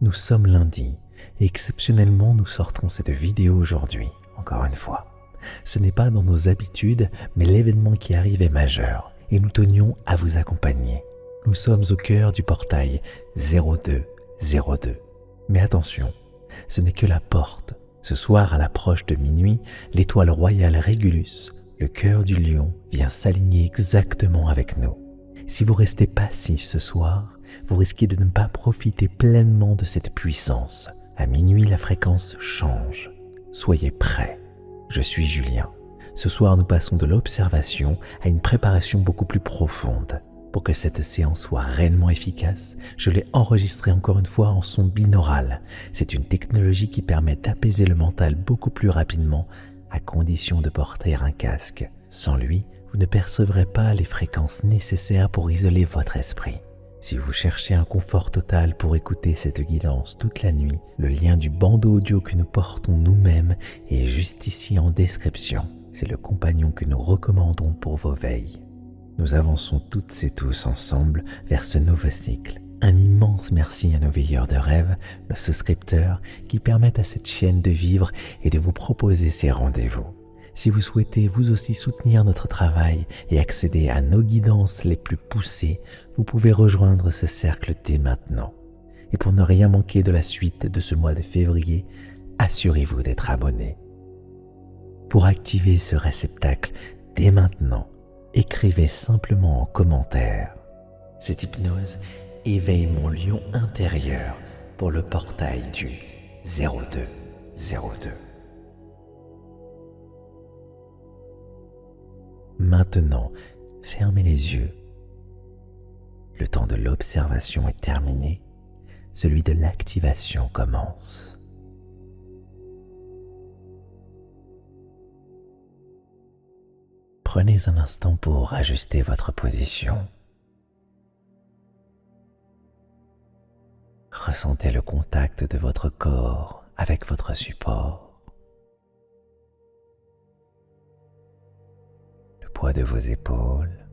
Nous sommes lundi et exceptionnellement nous sortons cette vidéo aujourd'hui, encore une fois. Ce n'est pas dans nos habitudes, mais l'événement qui arrive est majeur et nous tenions à vous accompagner. Nous sommes au cœur du portail 0202. Mais attention, ce n'est que la porte. Ce soir à l'approche de minuit, l'étoile royale Régulus, le cœur du lion, vient s'aligner exactement avec nous. Si vous restez passif ce soir, vous risquez de ne pas profiter pleinement de cette puissance. À minuit, la fréquence change. Soyez prêts. Je suis Julien. Ce soir, nous passons de l'observation à une préparation beaucoup plus profonde. Pour que cette séance soit réellement efficace, je l'ai enregistrée encore une fois en son binaural. C'est une technologie qui permet d'apaiser le mental beaucoup plus rapidement, à condition de porter un casque. Sans lui, vous ne percevrez pas les fréquences nécessaires pour isoler votre esprit. Si vous cherchez un confort total pour écouter cette guidance toute la nuit, le lien du bandeau audio que nous portons nous-mêmes est juste ici en description. C'est le compagnon que nous recommandons pour vos veilles. Nous avançons toutes et tous ensemble vers ce nouveau cycle. Un immense merci à nos veilleurs de rêve, nos souscripteurs, qui permettent à cette chaîne de vivre et de vous proposer ces rendez-vous. Si vous souhaitez vous aussi soutenir notre travail et accéder à nos guidances les plus poussées, vous pouvez rejoindre ce cercle dès maintenant. Et pour ne rien manquer de la suite de ce mois de février, assurez-vous d'être abonné. Pour activer ce réceptacle dès maintenant, écrivez simplement en commentaire. Cette hypnose éveille mon lion intérieur pour le portail du 0202. Maintenant, fermez les yeux. Le temps de l'observation est terminé, celui de l'activation commence. Prenez un instant pour ajuster votre position. Ressentez le contact de votre corps avec votre support. Le poids de vos épaules.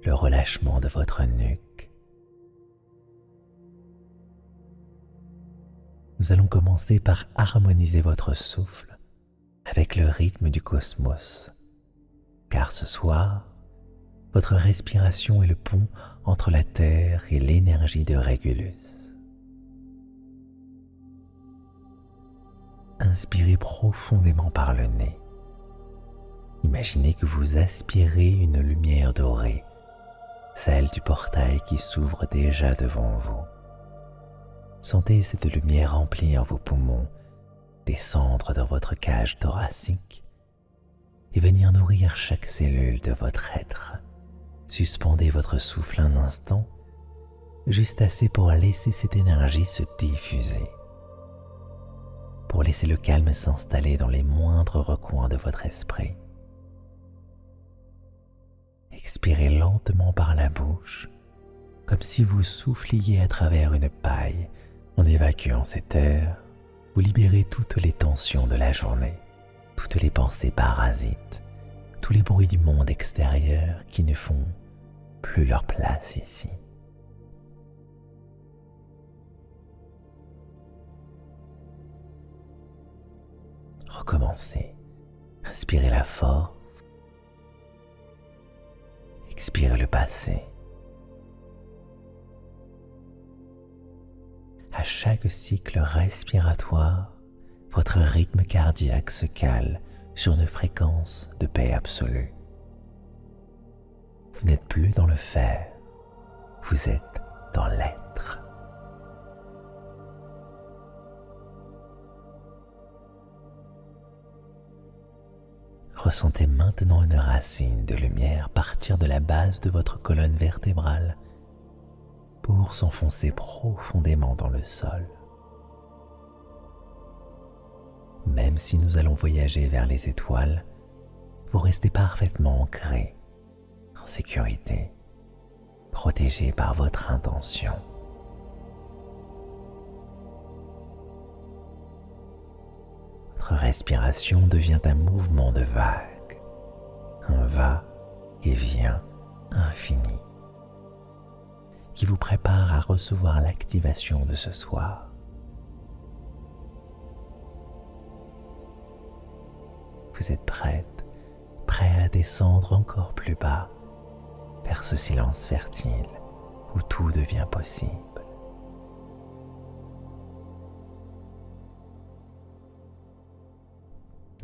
Le relâchement de votre nuque. Nous allons commencer par harmoniser votre souffle avec le rythme du cosmos, car ce soir, votre respiration est le pont entre la Terre et l'énergie de Régulus. Inspirez profondément par le nez. Imaginez que vous aspirez une lumière dorée, celle du portail qui s'ouvre déjà devant vous. Sentez cette lumière remplir vos poumons, descendre dans votre cage thoracique et venir nourrir chaque cellule de votre être. Suspendez votre souffle un instant, juste assez pour laisser cette énergie se diffuser, pour laisser le calme s'installer dans les moindres recoins de votre esprit. Expirez lentement par la bouche, comme si vous souffliez à travers une paille. En évacuant cet air, vous libérez toutes les tensions de la journée, toutes les pensées parasites, tous les bruits du monde extérieur qui ne font plus leur place ici. Recommencez. Inspirez la force. Expirez le passé. À chaque cycle respiratoire, votre rythme cardiaque se cale sur une fréquence de paix absolue. Vous n'êtes plus dans le faire, vous êtes dans l'être. Ressentez maintenant une racine de lumière partir de la base de votre colonne vertébrale pour s'enfoncer profondément dans le sol. Même si nous allons voyager vers les étoiles, vous restez parfaitement ancré, en sécurité, protégé par votre intention. Votre respiration devient un mouvement de vagues, un va et vient infini, qui vous prépare à recevoir l'activation de ce soir. Vous êtes prête, prêt à descendre encore plus bas vers ce silence fertile où tout devient possible.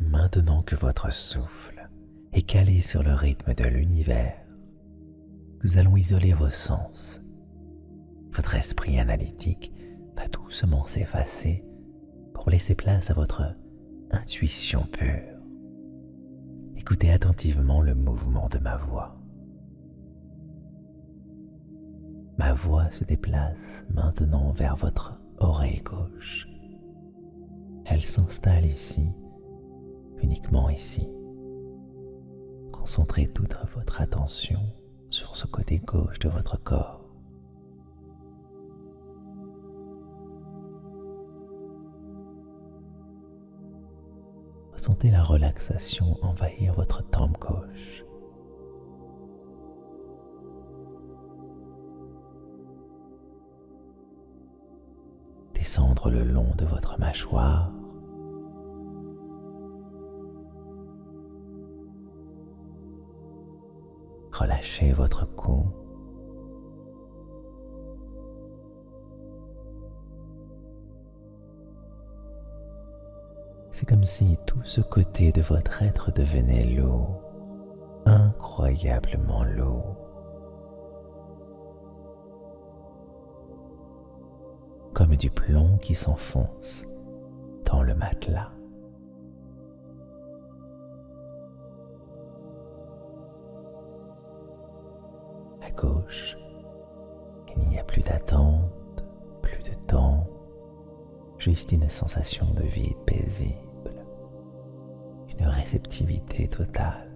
Maintenant que votre souffle est calé sur le rythme de l'univers, nous allons isoler vos sens. Votre esprit analytique va doucement s'effacer pour laisser place à votre intuition pure. Écoutez attentivement le mouvement de ma voix. Ma voix se déplace maintenant vers votre oreille gauche. Elle s'installe ici, uniquement ici. Concentrez toute votre attention sur ce côté gauche de votre corps. Ressentez la relaxation envahir votre tempe gauche. Descendre le long de votre mâchoire. Relâchez votre cou. C'est comme si tout ce côté de votre être devenait lourd, incroyablement lourd. Comme du plomb qui s'enfonce dans le matelas. À gauche, il n'y a plus d'attente, plus de temps, juste une sensation de vide paisible, une réceptivité totale.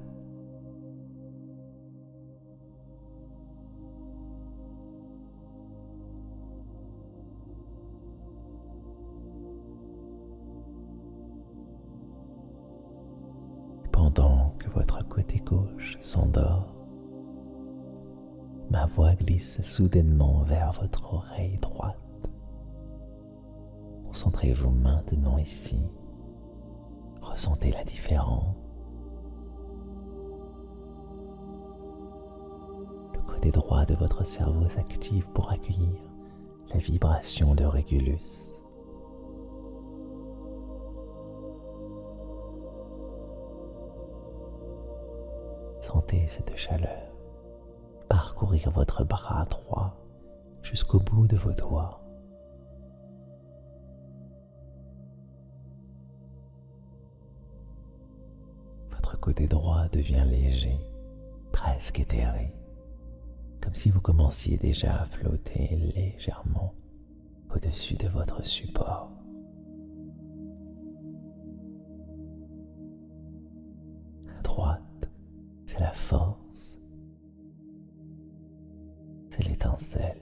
Pendant que votre côté gauche s'endort, ma voix glisse soudainement vers votre oreille droite. Concentrez-vous maintenant ici. Ressentez la différence. Le côté droit de votre cerveau s'active pour accueillir la vibration de Régulus. Sentez cette chaleur parcourir votre bras droit jusqu'au bout de vos doigts. Votre côté droit devient léger, presque éthéré, comme si vous commenciez déjà à flotter légèrement au-dessus de votre support. À droite, c'est la force, c'est l'étincelle,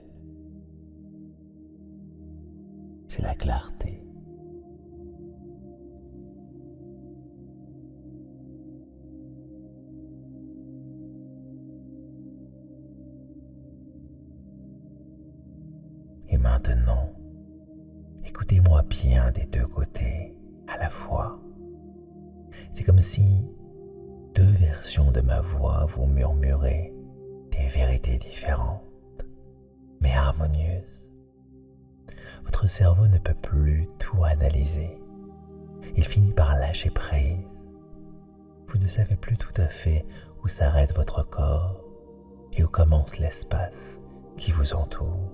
c'est la clarté. Et maintenant, écoutez-moi bien des deux côtés à la fois. C'est comme si deux versions de ma voix vous murmuraient des vérités différentes, mais harmonieuses. Votre cerveau ne peut plus tout analyser. Il finit par lâcher prise. Vous ne savez plus tout à fait où s'arrête votre corps et où commence l'espace qui vous entoure.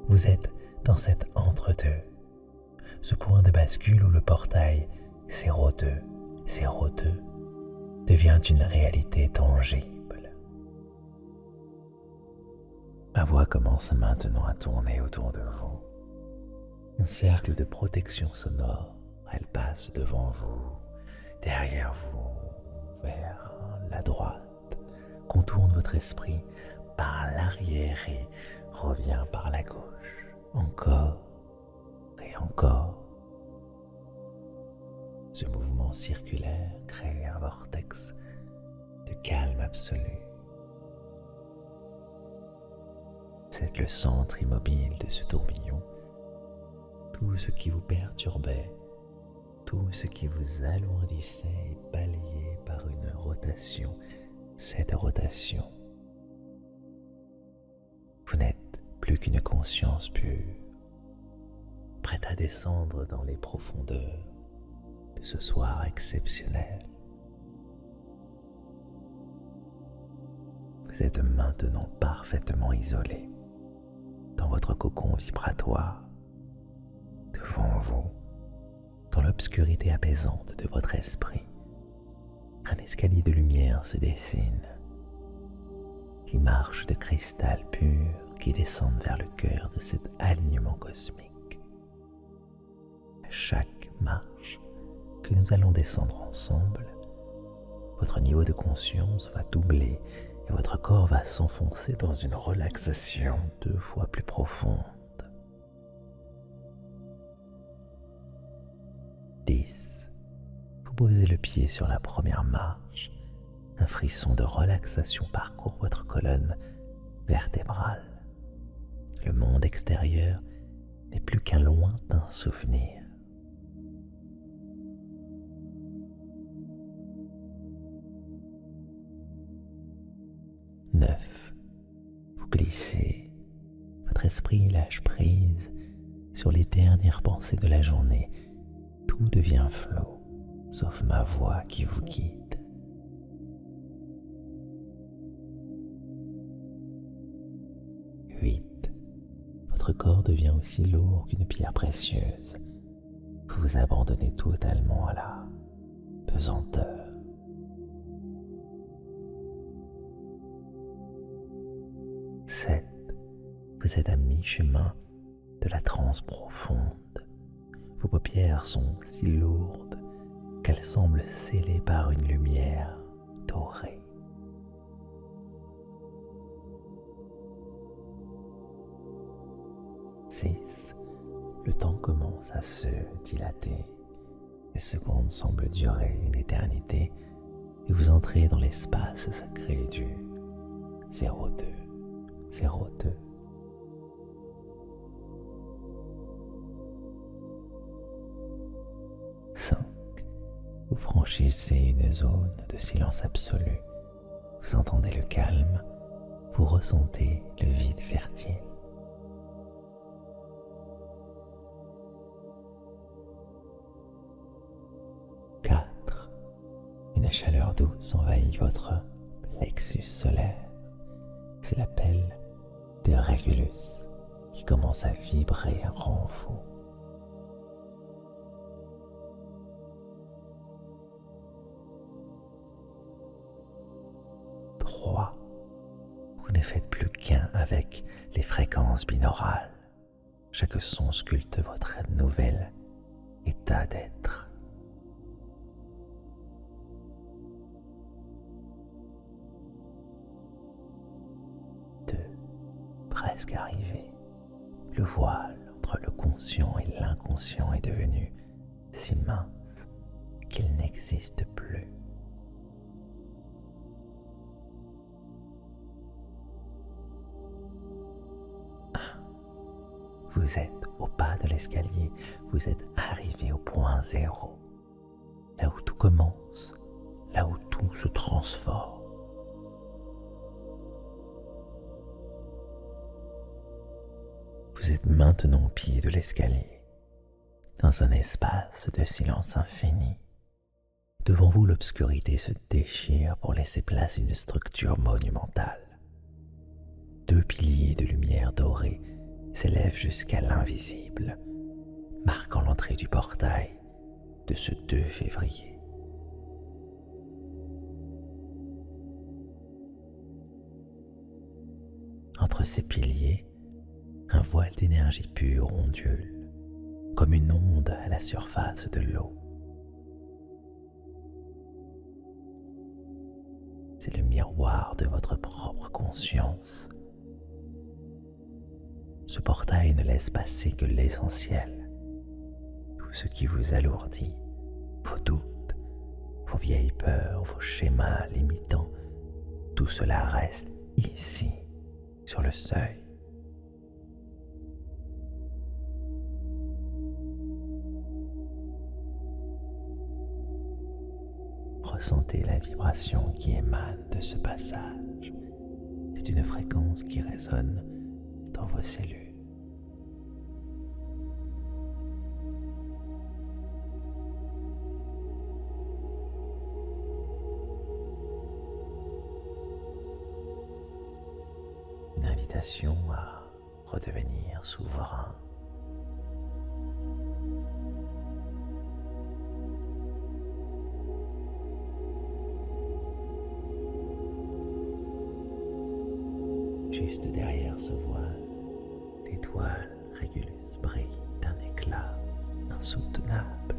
Vous êtes dans cet entre-deux, ce point de bascule où le portail 02, 02 devient une réalité tangible. Ma voix commence maintenant à tourner autour de vous. Un cercle de protection sonore, elle passe devant vous, derrière vous, vers la droite, contourne votre esprit par l'arrière et revient par la gauche, encore et encore. Ce mouvement circulaire crée un vortex de calme absolu. Vous êtes le centre immobile de ce tourbillon. Tout ce qui vous perturbait, tout ce qui vous alourdissait est balayé par une rotation. Cette rotation, vous n'êtes plus qu'une conscience pure, prête à descendre dans les profondeurs de ce soir exceptionnel. Vous êtes maintenant parfaitement isolé dans votre cocon vibratoire. Devant vous, dans l'obscurité apaisante de votre esprit, un escalier de lumière se dessine, qui marche de cristal pur qui descendent vers le cœur de cet alignement cosmique. À chaque marche que nous allons descendre ensemble, votre niveau de conscience va doubler et votre corps va s'enfoncer dans une relaxation 2 fois plus profonde. 10. Vous posez le pied sur la première marche. Un frisson de relaxation parcourt votre colonne vertébrale. Le monde extérieur n'est plus qu'un lointain souvenir. 9. Vous glissez. Votre esprit lâche prise sur les dernières pensées de la journée. Tout devient flou, sauf ma voix qui vous guide. 8. Votre corps devient aussi lourd qu'une pierre précieuse. Vous vous abandonnez totalement à la pesanteur. 7. Vous êtes à mi-chemin de la transe profonde. Vos paupières sont si lourdes qu'elles semblent scellées par une lumière dorée. 6. Le temps commence à se dilater. Les secondes semblent durer une éternité et vous entrez dans l'espace sacré du 02. 02. 5. Vous franchissez une zone de silence absolu. Vous entendez le calme, vous ressentez le vide fertile. 4. Une chaleur douce envahit votre plexus solaire. C'est l'appel de Régulus qui commence à vibrer en vous. 3. Vous ne faites plus qu'un avec les fréquences binaurales. Chaque son sculpte votre nouvel état d'être. 2. Presque arrivé. Le voile entre le conscient et l'inconscient est devenu si mince qu'il n'existe plus. 1. Vous êtes au bas de l'escalier, vous êtes arrivé au point 0, là où tout commence, là où tout se transforme. Vous êtes maintenant au pied de l'escalier, dans un espace de silence infini. Devant vous, l'obscurité se déchire pour laisser place à une structure monumentale. 2 piliers de lumière dorée s'élèvent jusqu'à l'invisible, marquant l'entrée du portail de ce 2 février. Entre ces piliers, un voile d'énergie pure ondule, comme une onde à la surface de l'eau. C'est le miroir de votre propre conscience. Ce portail ne laisse passer que l'essentiel. Tout ce qui vous alourdit, vos doutes, vos vieilles peurs, vos schémas limitants, tout cela reste ici, sur le seuil, ressentez la vibration qui émane de ce passage. C'est une fréquence qui résonne dans vos cellules. Une invitation à redevenir souverain. Juste derrière ce voile, l'étoile Régulus brille d'un éclat insoutenable,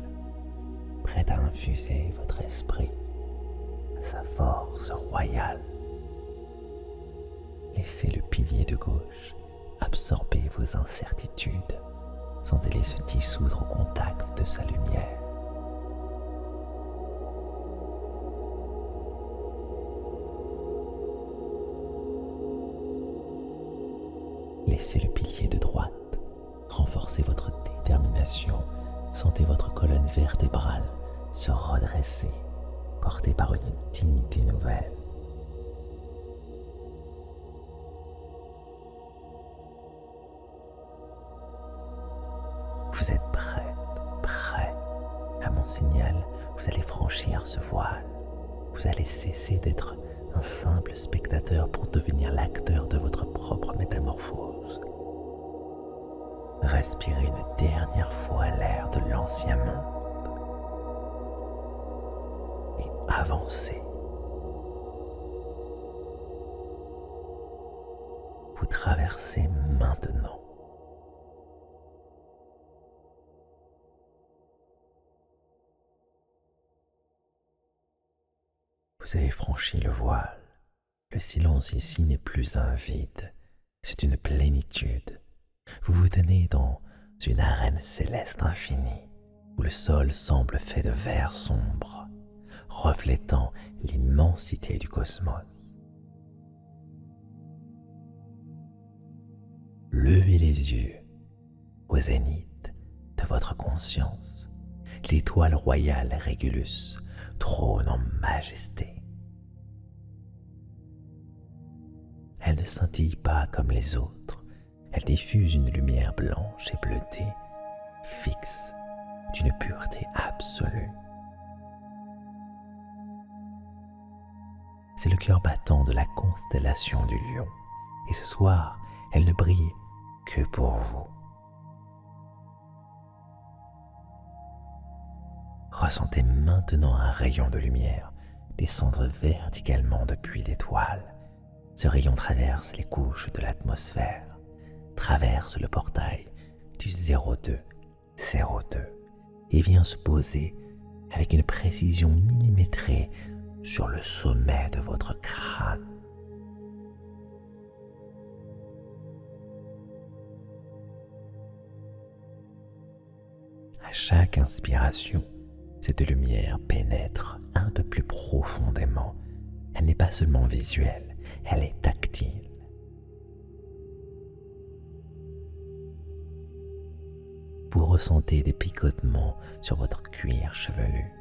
prête à infuser votre esprit de sa force royale. Laissez le pilier de gauche absorber vos incertitudes, sentez-les se dissoudre au contact de sa lumière. Laissez le pilier de droite renforcer votre détermination. Sentez votre colonne vertébrale se redresser, portée par une dignité nouvelle. Vous êtes prêt. À mon signal, vous allez franchir ce voile. Vous allez cesser d'être un simple spectateur pour devenir l'acteur de votre propre métamorphose. Respirez une dernière fois l'air de l'ancien monde et avancez. Vous traversez maintenant. Vous avez franchi le voile. Le silence ici n'est plus un vide, c'est une plénitude. Vous vous tenez dans une arène céleste infinie, où le sol semble fait de verre sombre, reflétant l'immensité du cosmos. Levez les yeux au zénith de votre conscience. L'étoile royale Régulus trône en majesté. Elle ne scintille pas comme les autres, elle diffuse une lumière blanche et bleutée, fixe, d'une pureté absolue. C'est le cœur battant de la constellation du Lion, et ce soir, elle ne brille que pour vous. Ressentez maintenant un rayon de lumière descendre verticalement depuis l'étoile. Ce rayon traverse les couches de l'atmosphère, traverse le portail du 0202 et vient se poser avec une précision millimétrée sur le sommet de votre crâne. À chaque inspiration, cette lumière pénètre un peu plus profondément. Elle n'est pas seulement visuelle, elle est tactile. Vous ressentez des picotements sur votre cuir chevelu.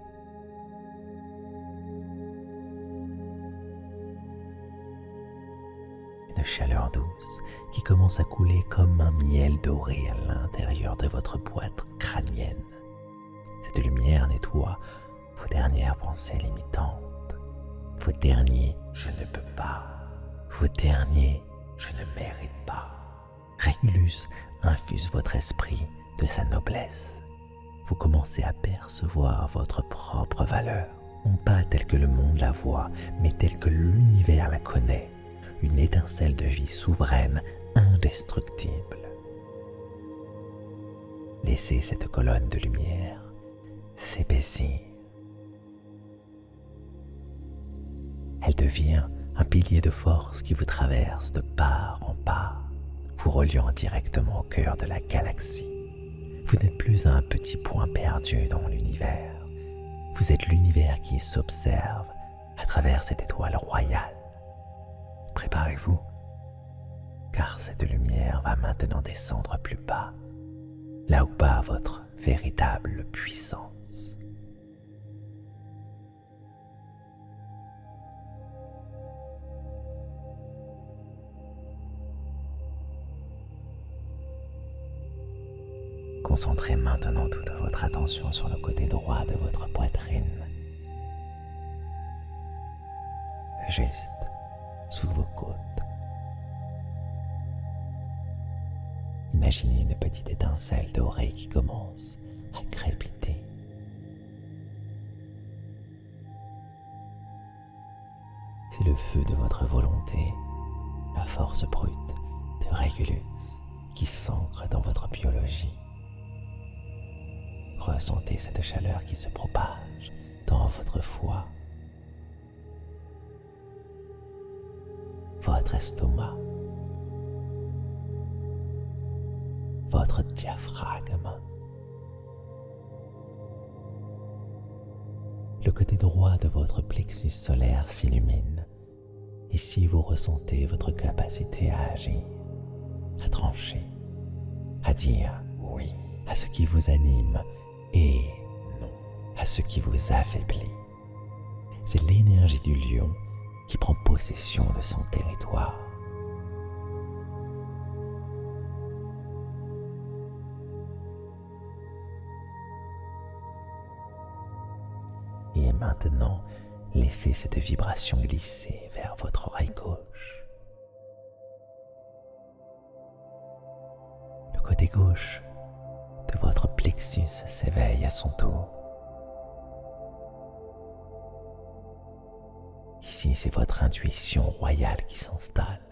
Une chaleur douce qui commence à couler comme un miel doré à l'intérieur de votre boîte crânienne. Cette lumière nettoie vos dernières pensées limitantes, vos derniers « je ne peux pas », vos derniers « je ne mérite pas ». Régulus infuse votre esprit de sa noblesse. Vous commencez à percevoir votre propre valeur, non pas telle que le monde la voit, mais telle que l'univers la connaît, une étincelle de vie souveraine, indestructible. Laissez cette colonne de lumière s'épaissir. Elle devient un pilier de force qui vous traverse de part en part, vous reliant directement au cœur de la galaxie. Vous n'êtes plus un petit point perdu dans l'univers. Vous êtes l'univers qui s'observe à travers cette étoile royale. Préparez-vous, car cette lumière va maintenant descendre plus bas, là où bat votre véritable puissance. Concentrez maintenant toute votre attention sur le côté droit de votre poitrine, juste sous vos côtes. Imaginez une petite étincelle dorée qui commence à crépiter. C'est le feu de votre volonté, la force brute de Régulus qui s'ancre dans votre biologie. Ressentez cette chaleur qui se propage dans votre foie, votre estomac, votre diaphragme. Le côté droit de votre plexus solaire s'illumine. Ici, vous ressentez votre capacité à agir, à trancher, à dire oui à ce qui vous anime et non à ce qui vous affaiblit. C'est l'énergie du lion qui prend possession de son territoire. Et maintenant, laissez cette vibration glisser vers votre oreille gauche. Le côté gauche de votre plexus s'éveille à son tour. Ici, c'est votre intuition royale qui s'installe.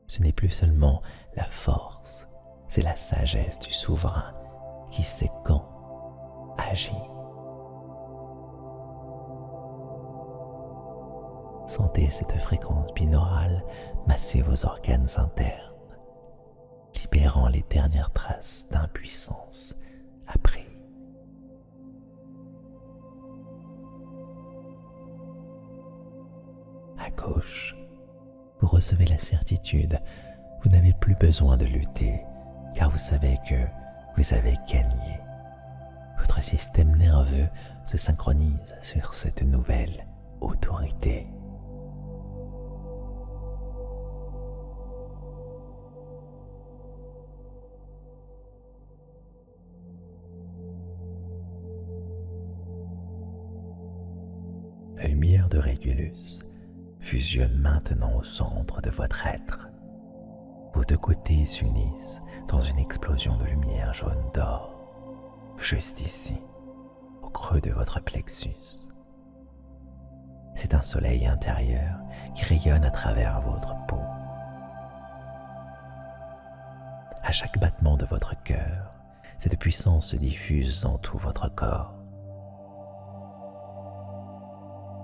Ce n'est plus seulement la force, c'est la sagesse du souverain qui sait quand agir. Sentez cette fréquence binaurale masser vos organes internes, libérant les dernières traces d'impuissance apprises. À gauche, vous recevez la certitude, vous n'avez plus besoin de lutter, car vous savez que vous avez gagné. Votre système nerveux se synchronise sur cette nouvelle autorité. La lumière de Régulus fusionne maintenant au centre de votre être. Vos deux côtés s'unissent dans une explosion de lumière jaune d'or, juste ici, au creux de votre plexus. C'est un soleil intérieur qui rayonne à travers votre peau. À chaque battement de votre cœur, cette puissance se diffuse dans tout votre corps.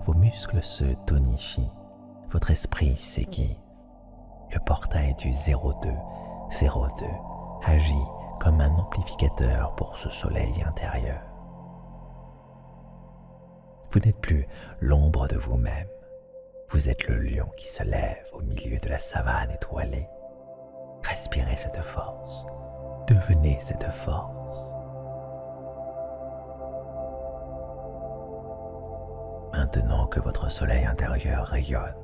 Vos muscles se tonifient, votre esprit s'aiguise. Le portail du 0202 agit comme un amplificateur pour ce soleil intérieur. Vous n'êtes plus l'ombre de vous-même. Vous êtes le lion qui se lève au milieu de la savane étoilée. Respirez cette force. Devenez cette force. Maintenant que votre soleil intérieur rayonne,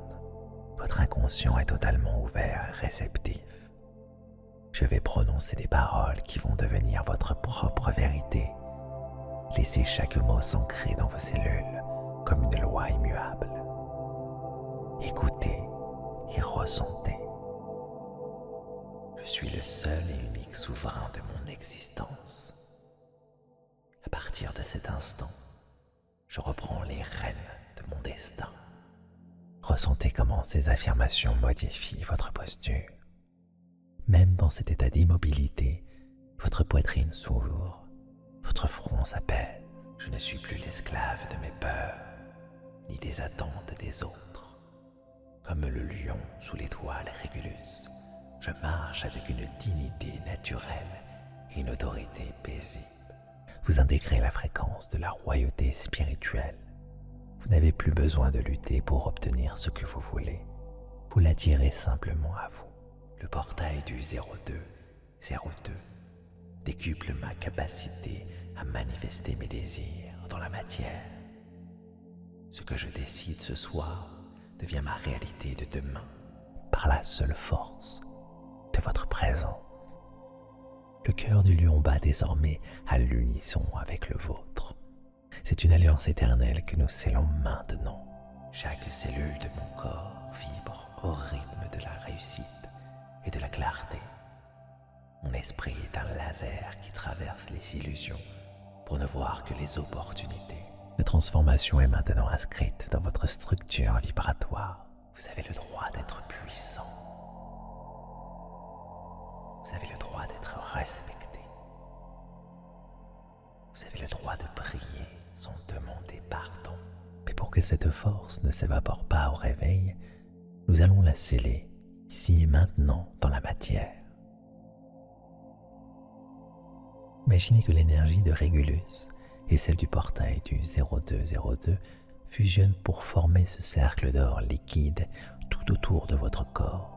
votre inconscient est totalement ouvert et réceptif. Je vais prononcer des paroles qui vont devenir votre propre vérité. Laissez chaque mot s'ancrer dans vos cellules comme une loi immuable. Écoutez et ressentez. Je suis le seul et unique souverain de mon existence. À partir de cet instant, je reprends les rênes de mon destin. Ressentez comment ces affirmations modifient votre posture. Même dans cet état d'immobilité, votre poitrine s'ouvre, votre front s'apaise. Je ne suis plus l'esclave de mes peurs, ni des attentes des autres. Comme le lion sous l'étoile Régulus, je marche avec une dignité naturelle et une autorité paisible. Vous intégrez la fréquence de la royauté spirituelle. Vous n'avez plus besoin de lutter pour obtenir ce que vous voulez. Vous l'attirez simplement à vous. Le portail du 0202 décuple ma capacité à manifester mes désirs dans la matière. Ce que je décide ce soir devient ma réalité de demain par la seule force de votre présence. Le cœur du lion bat désormais à l'unisson avec le vôtre. C'est une alliance éternelle que nous scellons maintenant. Chaque cellule de mon corps vibre au rythme de la réussite et de la clarté. Mon esprit est un laser qui traverse les illusions pour ne voir que les opportunités. La transformation est maintenant inscrite dans votre structure vibratoire. Vous avez le droit d'être puissant. Vous avez le droit d'être respecté. Vous avez le droit de briller sans demander pardon. Mais pour que cette force ne s'évapore pas au réveil, nous allons la sceller ici et maintenant dans la matière. Imaginez que l'énergie de Régulus et celle du portail du 0202 fusionnent pour former ce cercle d'or liquide tout autour de votre corps.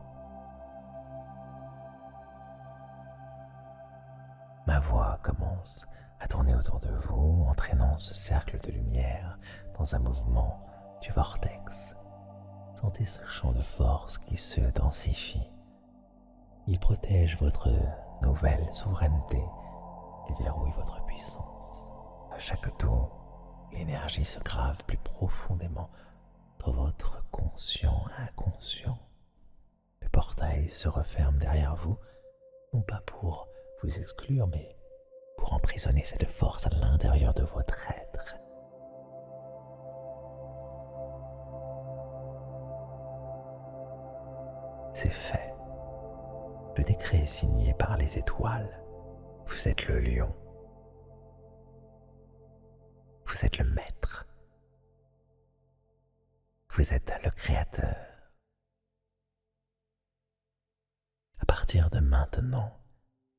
Ma voix commence à tourner autour de vous, entraînant ce cercle de lumière dans un mouvement du vortex. Sentez ce champ de force qui se densifie. Il protège votre nouvelle souveraineté et verrouille votre puissance. À chaque tour, l'énergie se grave plus profondément dans votre conscient inconscient. Le portail se referme derrière vous, non pas pour vous exclure, mais pour emprisonner cette force à l'intérieur de votre être. C'est fait. Le décret est signé par les étoiles. Vous êtes le lion. Vous êtes le maître. Vous êtes le créateur. À partir de maintenant,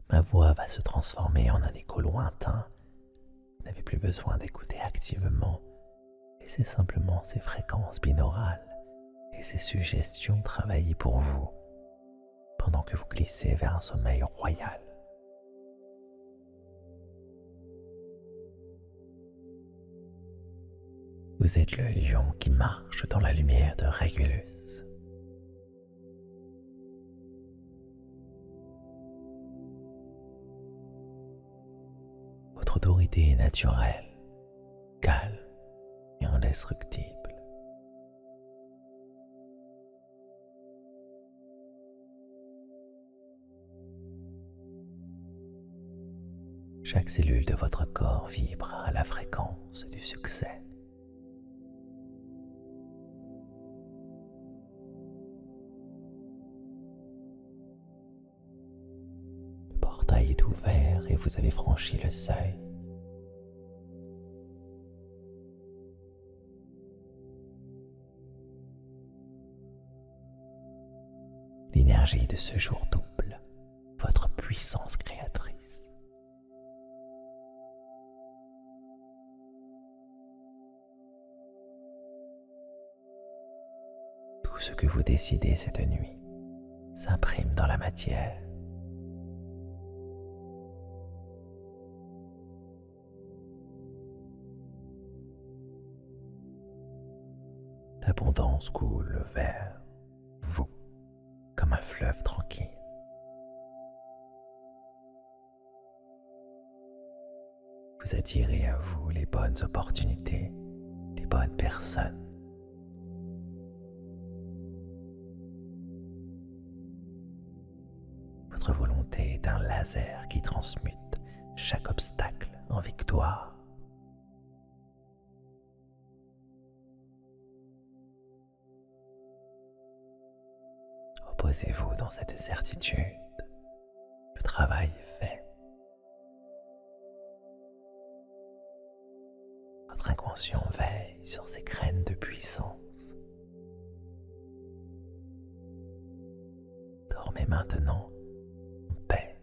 ma voix va se transformer en un écho lointain. Vous n'avez plus besoin d'écouter activement. Laissez simplement ces fréquences binaurales et ces suggestions travailler pour vous pendant que vous glissez vers un sommeil royal. Vous êtes le lion qui marche dans la lumière de Régulus. Votre autorité est naturelle, calme et indestructible. Chaque cellule de votre corps vibre à la fréquence du succès. Le portail est ouvert et vous avez franchi le seuil. L'énergie de ce jour double votre puissance créatrice. Tout ce que vous décidez cette nuit s'imprime dans la matière. L'abondance coule vers vous comme un fleuve tranquille. Vous attirez à vous les bonnes opportunités, les bonnes personnes. Votre volonté est un laser qui transmute chaque obstacle en victoire. Reposez-vous dans cette certitude. Le travail est fait. Votre inconscient veille sur ces graines de puissance. Dormez maintenant en paix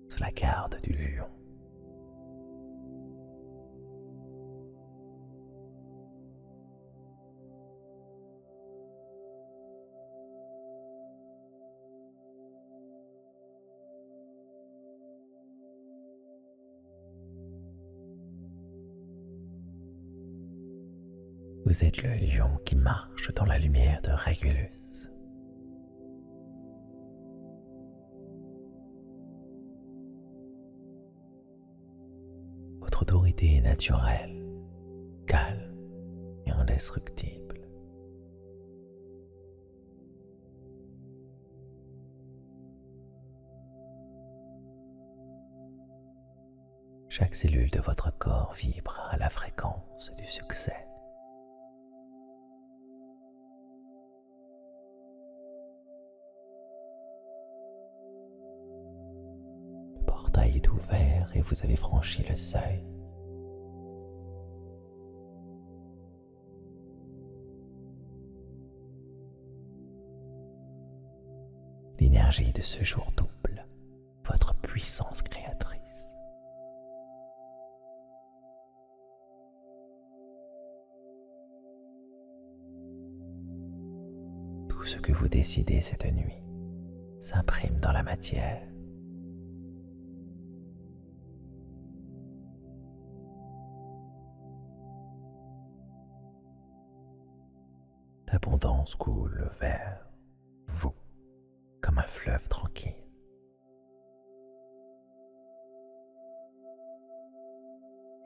sous la garde du lion. Vous êtes le lion qui marche dans la lumière de Régulus. autorité est naturelle, calme et indestructible. Chaque cellule de votre corps vibre à la fréquence du succès. Le portail est ouvert et vous avez franchi le seuil. L'énergie de ce jour double votre puissance créatrice. Tout ce que vous décidez cette nuit s'imprime dans la matière. L'abondance coule vers vous comme un fleuve tranquille.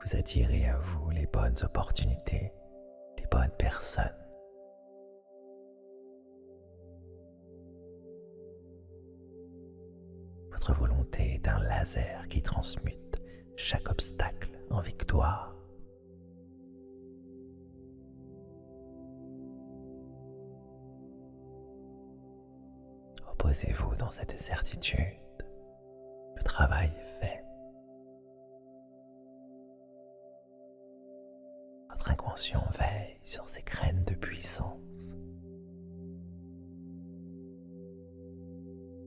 Vous attirez à vous les bonnes opportunités, les bonnes personnes. Votre volonté est un laser qui transmute chaque obstacle en victoire. Reposez-vous dans cette certitude. Le travail est fait. Votre inconscient veille sur ces graines de puissance.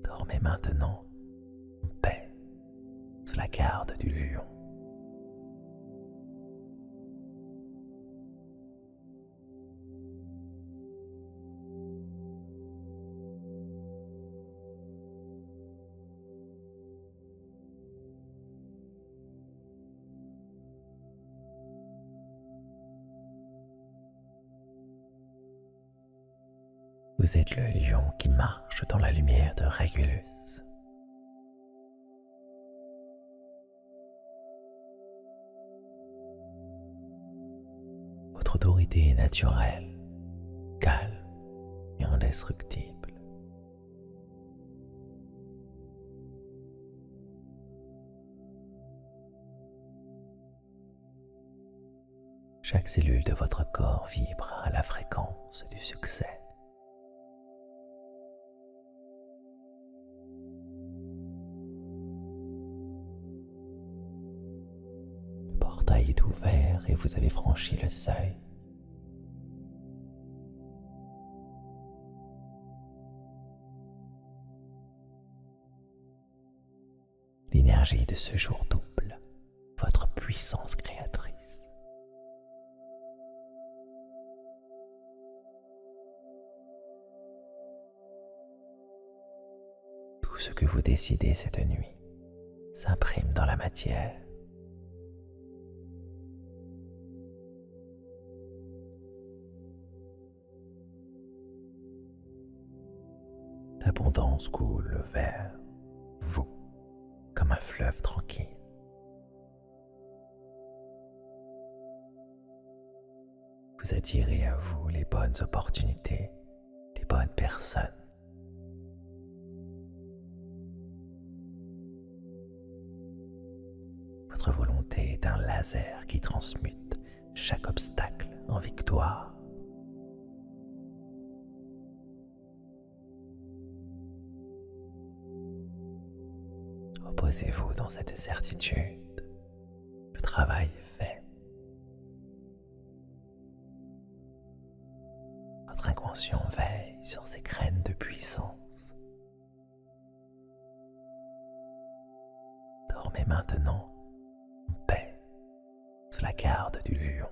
Dormez maintenant en paix sous la garde du lion. Vous êtes le lion qui marche dans la lumière de Régulus. Votre autorité est naturelle, calme et indestructible. Chaque cellule de votre corps vibre à la fréquence du succès. Le portail est ouvert et vous avez franchi le seuil. L'énergie de ce jour double votre puissance créatrice. Tout ce que vous décidez cette nuit s'imprime dans la matière. L'abondance coule vers vous comme un fleuve tranquille. Vous attirez à vous les bonnes opportunités, les bonnes personnes. Votre volonté est un laser qui transmute chaque obstacle en victoire. Reposez-vous dans cette certitude. Le travail est fait. Votre inconscient veille sur ces graines de puissance. Dormez maintenant en paix sous la garde du lion.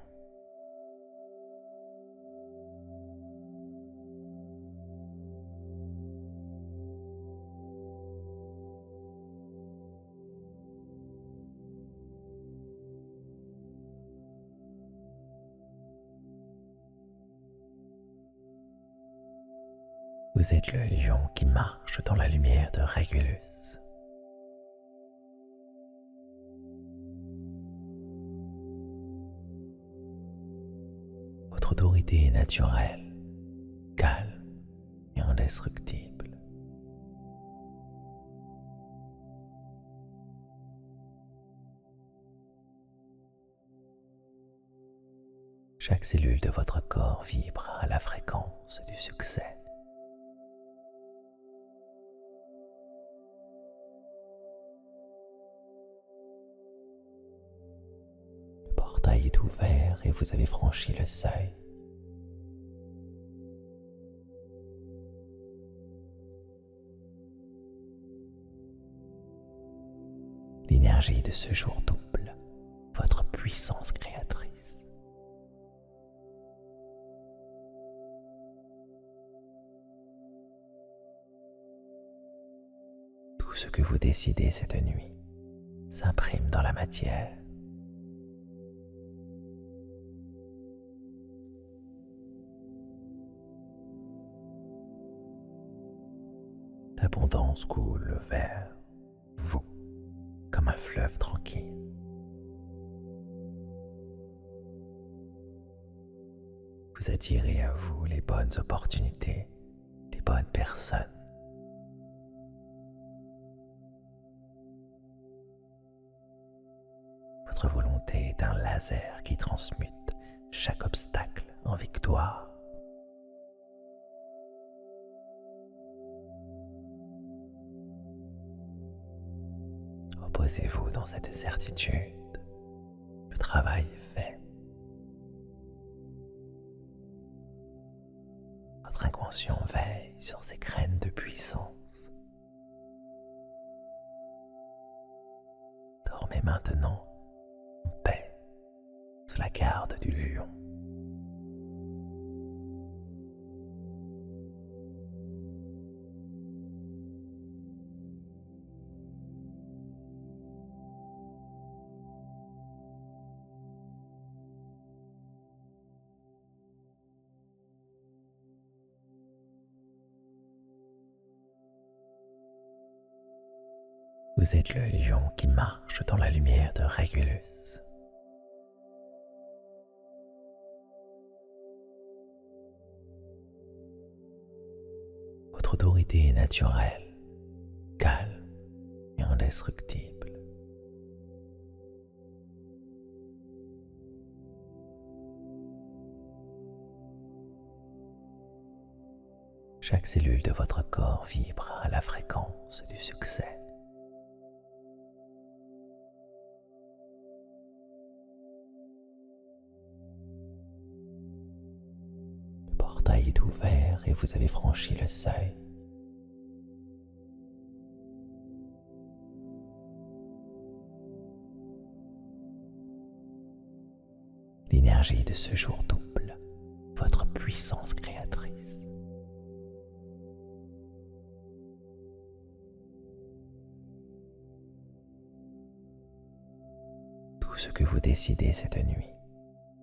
Vous êtes le lion qui marche dans la lumière de Régulus. autorité est naturelle, calme et indestructible. Chaque cellule de votre corps vibre à la fréquence du succès. Le portail est ouvert et vous avez franchi le seuil. L'énergie de ce jour double votre puissance créatrice. Tout ce que vous décidez cette nuit s'imprime dans la matière. L'abondance coule vers vous comme un fleuve tranquille. Vous attirez à vous les bonnes opportunités, les bonnes personnes. Votre volonté est un laser qui transmute chaque obstacle en victoire. Reposez-vous dans cette certitude. Le travail est fait. Votre inconscient veille sur ses graines de puissance. Dormez maintenant en paix sous la garde du lion. Vous êtes le lion qui marche dans la lumière de Régulus. Votre autorité est naturelle, calme et indestructible. Chaque cellule de votre corps vibre à la fréquence du succès. Le portail est ouvert et vous avez franchi le seuil. L'énergie de ce jour double votre puissance créatrice. Tout ce que vous décidez cette nuit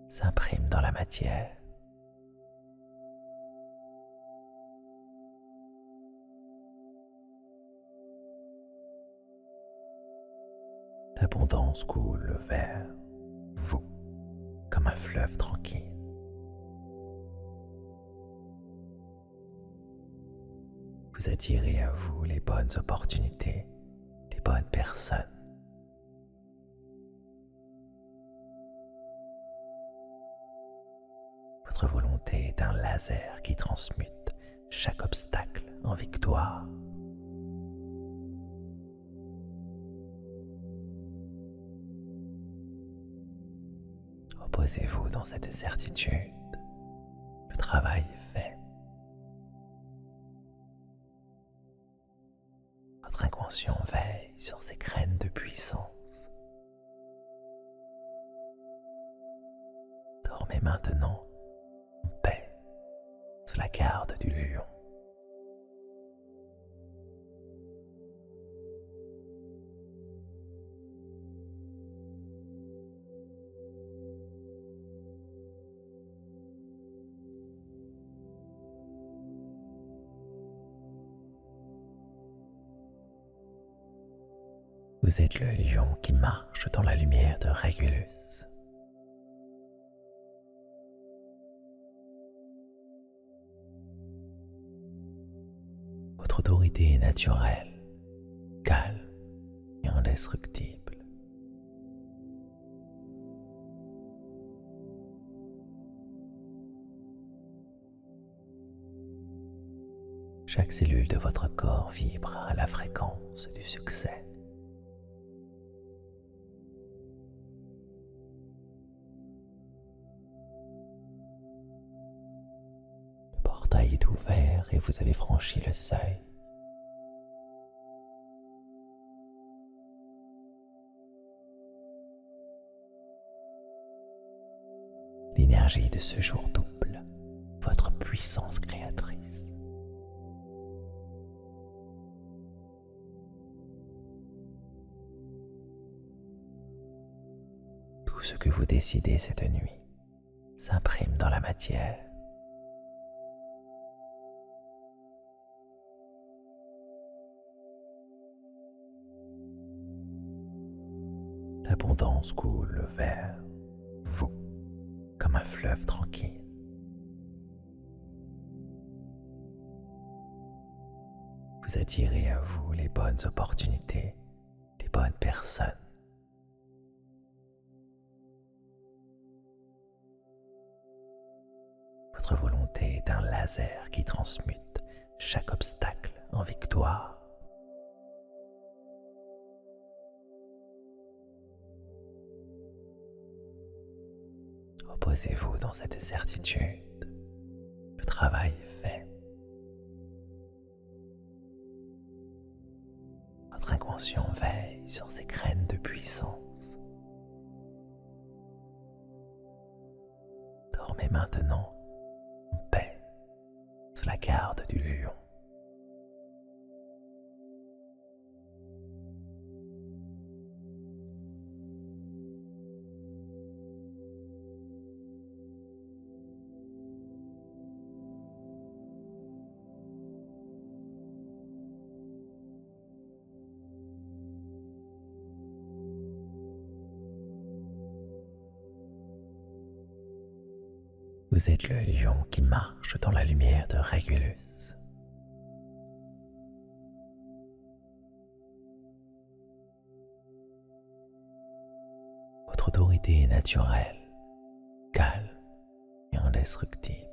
s'imprime dans la matière. L'abondance coule vers vous comme un fleuve tranquille. Vous attirez à vous les bonnes opportunités, les bonnes personnes. Votre volonté est un laser qui transmute chaque obstacle en victoire. Reposez-vous dans cette certitude. Le travail est fait. Votre inconscient veille sur ses graines de puissance. Dormez maintenant en paix sous la garde du lion. Vous êtes le lion qui marche dans la lumière de Régulus. Votre autorité est naturelle, calme et indestructible. Chaque cellule de votre corps vibre à la fréquence du succès. Le portail est ouvert et vous avez franchi le seuil. L'énergie de ce jour double votre puissance créatrice. Tout ce que vous décidez cette nuit s'imprime dans la matière. L'abondance coule vers vous comme un fleuve tranquille. Vous attirez à vous les bonnes opportunités, les bonnes personnes. Votre volonté est un laser qui transmute chaque obstacle en victoire. Reposez-vous dans cette certitude. Le travail est fait. Votre inconscient veille sur ces graines de puissance. Dormez maintenant en paix sous la garde du lion. Vous êtes le lion qui marche dans la lumière de Régulus. Votre autorité est naturelle, calme et indestructible.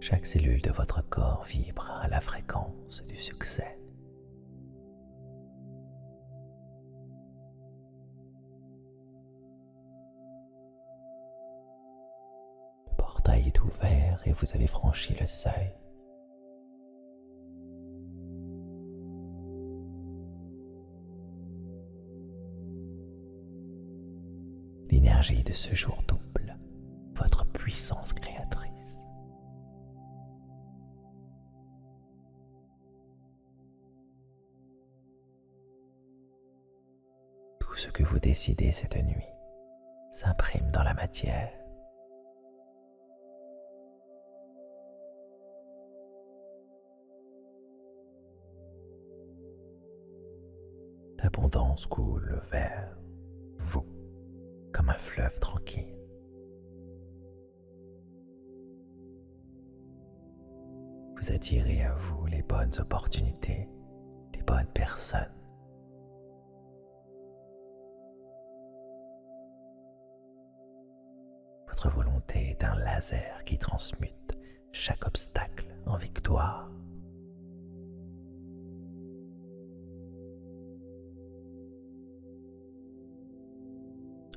Chaque cellule de votre corps vibre à la fréquence du succès. Le portail est ouvert et vous avez franchi le seuil. L'énergie de ce jour double votre puissance créatrice. Tout ce que vous décidez cette nuit s'imprime dans la matière. L'abondance coule vers vous comme un fleuve tranquille. Vous attirez à vous les bonnes opportunités, les bonnes personnes. Votre volonté est un laser qui transmute chaque obstacle en victoire.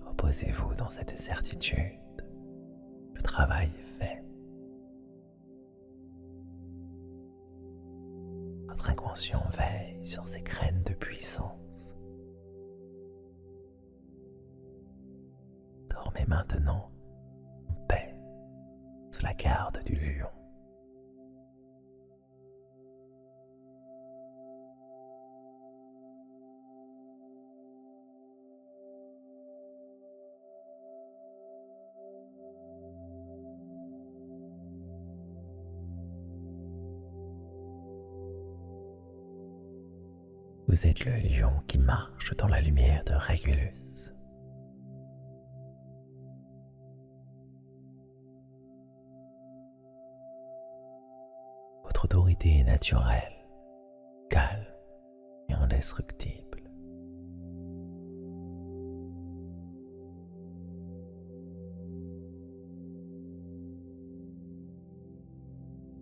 Reposez-vous dans cette certitude. Le travail est fait. Votre inconscient veille sur ces graines de puissance. Dormez maintenant en paix sous la garde du lion. Vous êtes le lion qui marche dans la lumière de Régulus. autorité est naturelle, calme et indestructible.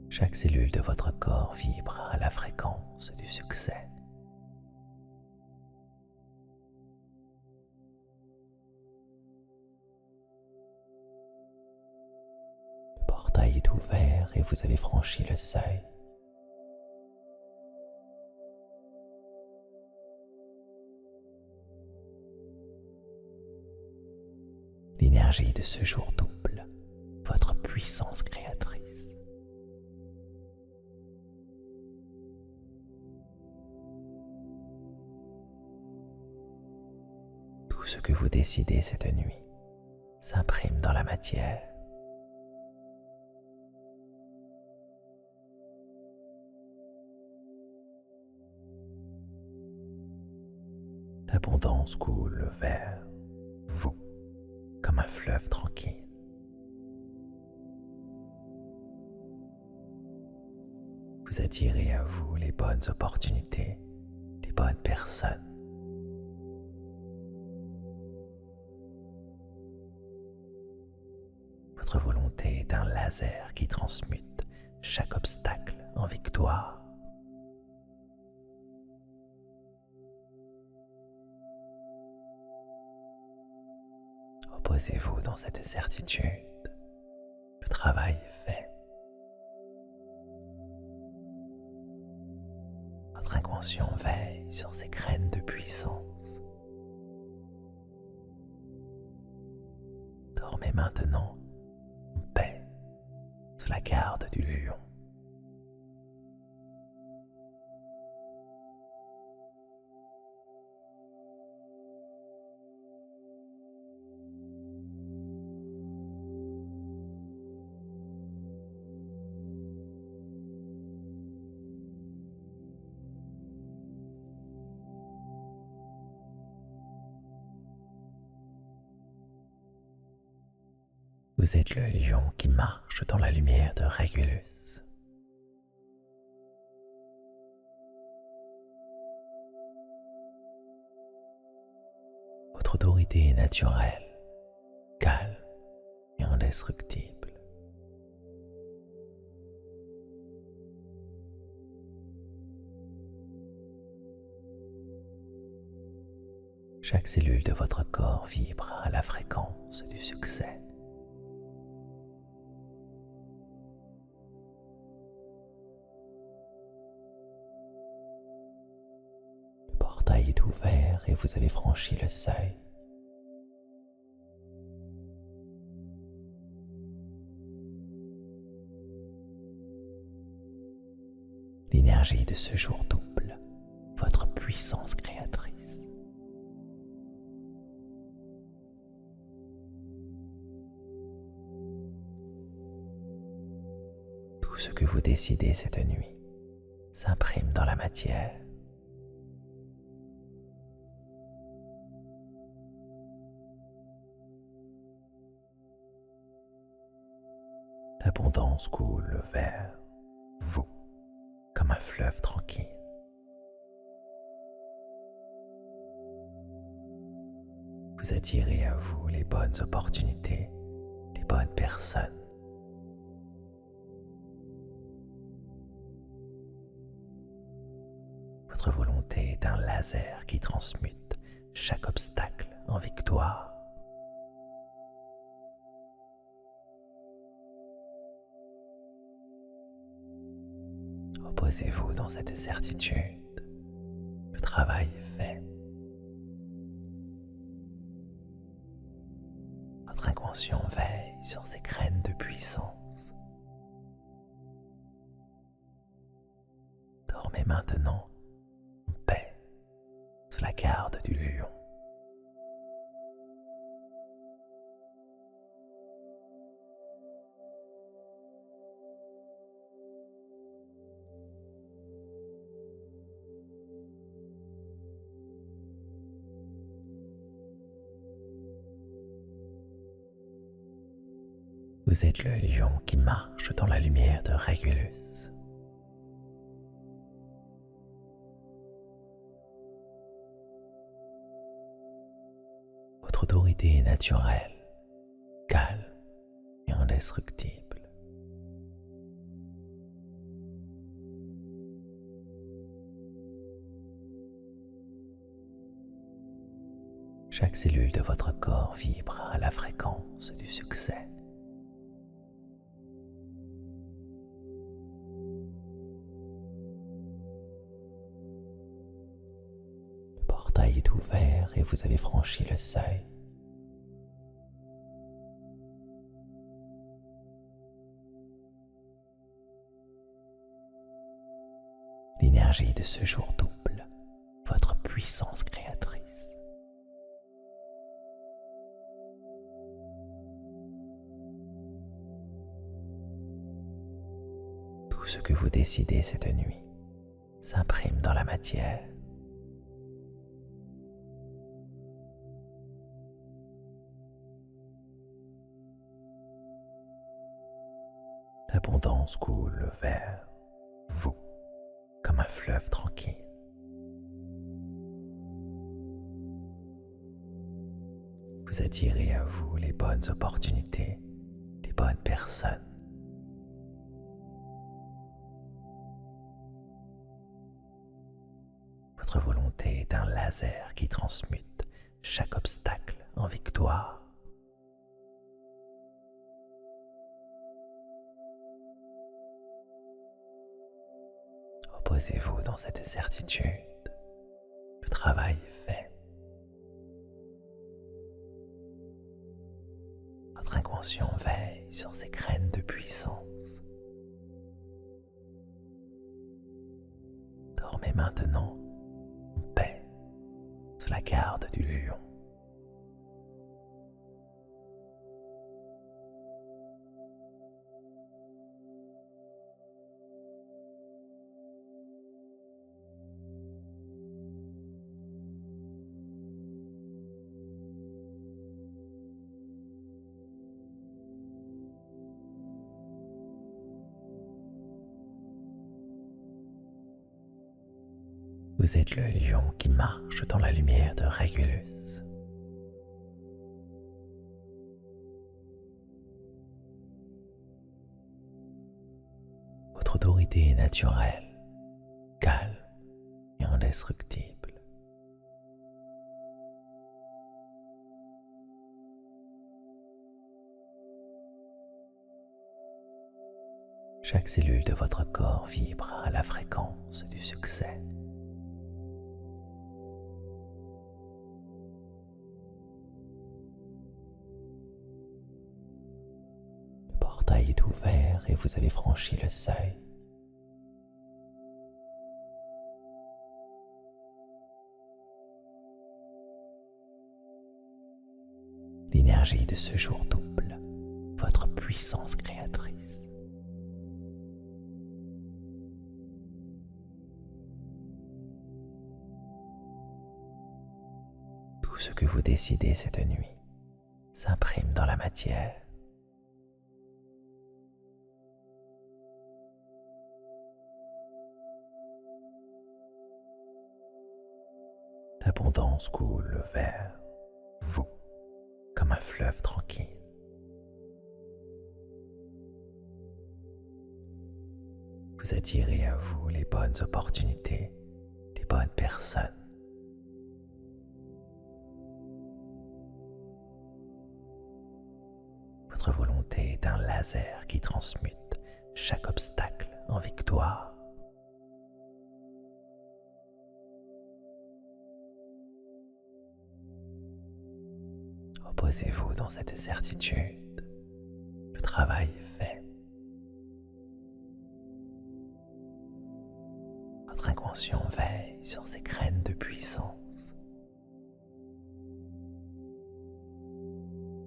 Chaque cellule de votre corps vibre à la fréquence du succès. Le portail est ouvert et vous avez franchi le seuil. L'énergie de ce jour double votre puissance créatrice. Tout ce que vous décidez cette nuit s'imprime dans la matière. L'abondance coule vers vous comme un fleuve tranquille. Vous attirez à vous les bonnes opportunités, les bonnes personnes. Votre volonté est un laser qui transmute chaque obstacle en victoire. Reposez-vous dans cette certitude. Le travail est fait. Votre inconscient veille sur ces graines de puissance. Dormez maintenant en paix sous la garde du lion. Vous êtes le lion qui marche dans la lumière de Régulus. Votre autorité est naturelle, calme et indestructible. Chaque cellule de votre corps vibre à la fréquence du succès. Le portail est ouvert et vous avez franchi le seuil. L'énergie de ce jour double votre puissance créatrice. Tout ce que vous décidez cette nuit s'imprime dans la matière. L'abondance coule vers vous comme un fleuve tranquille. Vous attirez à vous les bonnes opportunités, les bonnes personnes. Votre volonté est un laser qui transmute chaque obstacle en victoire. Reposez-vous dans cette certitude. Le travail est fait. Votre inconscient veille sur ces graines de puissance. Dormez maintenant en paix sous la garde du lion. Vous êtes le lion qui marche dans la lumière de Régulus. Votre autorité est naturelle, calme et indestructible. Chaque cellule de votre corps vibre à la fréquence du succès. Le portail est ouvert et vous avez franchi le seuil. L'énergie de ce jour double votre puissance créatrice. Tout ce que vous décidez cette nuit s'imprime dans la matière. L'abondance coule vers vous comme un fleuve tranquille. Vous attirez à vous les bonnes opportunités, les bonnes personnes. Votre volonté est un laser qui transmute chaque obstacle en victoire. Reposez-vous dans cette certitude. Le travail est fait. Votre inconscient veille sur ces graines de puissance. Dormez maintenant en paix sous la garde du lion. Vous êtes le lion qui marche dans la lumière de Régulus. Votre autorité est naturelle, calme et indestructible. Chaque cellule de votre corps vibre à la fréquence du succès. Le portail est ouvert et vous avez franchi le seuil. L'énergie de ce jour double votre puissance créatrice. Tout ce que vous décidez cette nuit s'imprime dans la matière. L'abondance coule vers vous comme un fleuve tranquille. Vous attirez à vous les bonnes opportunités, les bonnes personnes. Votre volonté est un laser qui transmute chaque obstacle en victoire. Reposez-vous dans cette certitude. Le travail est fait. Votre inconscient veille sur ces graines de puissance.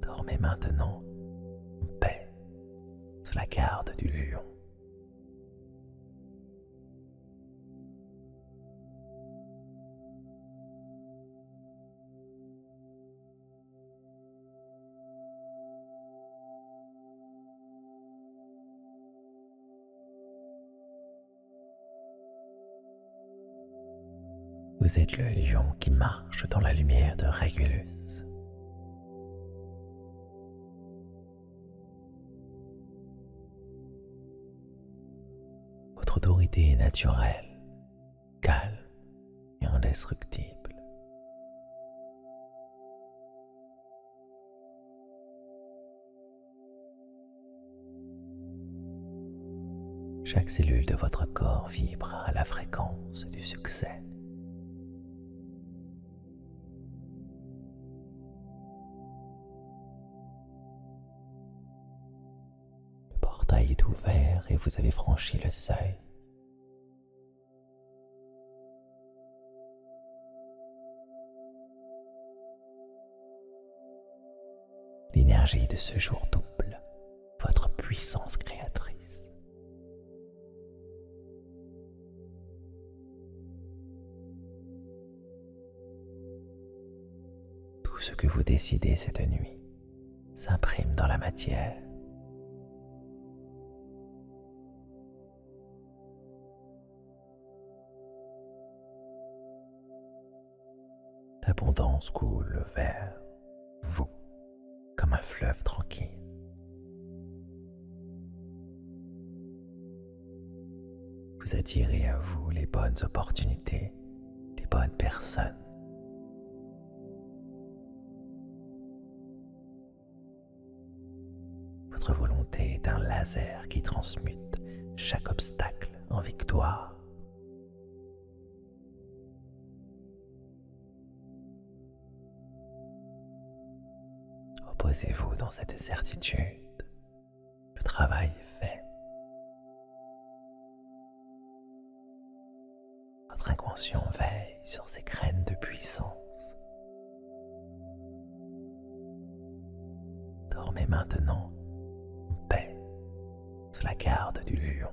Dormez maintenant en paix sous la garde du lion. Vous êtes le lion qui marche dans la lumière de Régulus. autorité est naturelle, calme et indestructible. Chaque cellule de votre corps vibre à la fréquence du succès. Le portail est ouvert et vous avez franchi le seuil. L'énergie de ce jour double votre puissance créatrice. Tout ce que vous décidez cette nuit s'imprime dans la matière. L'abondance coule vers vous comme un fleuve tranquille. Vous attirez à vous les bonnes opportunités, les bonnes personnes. Votre volonté est un laser qui transmute chaque obstacle en victoire. Reposez-vous dans cette certitude. Le travail est fait. Votre inconscient veille sur ces graines de puissance. Dormez maintenant en paix sous la garde du lion.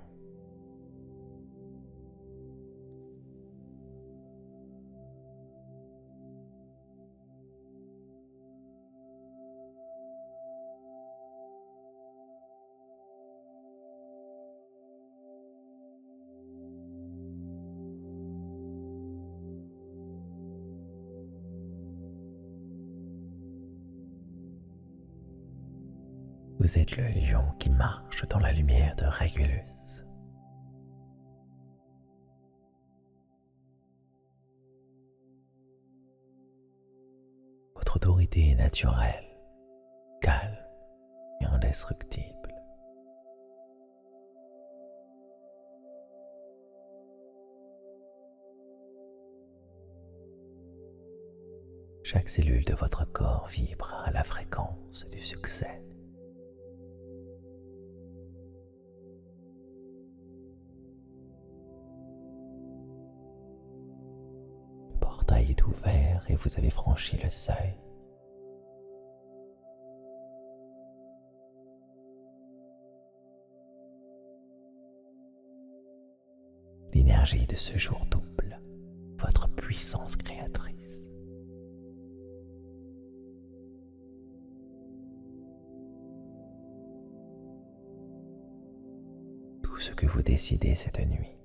Vous êtes le lion qui marche dans la lumière de Régulus. Votre autorité est naturelle, calme et indestructible. Chaque cellule de votre corps vibre à la fréquence du succès. Le portail est ouvert et vous avez franchi le seuil. L'énergie de ce jour double votre puissance créatrice. Tout ce que vous décidez cette nuit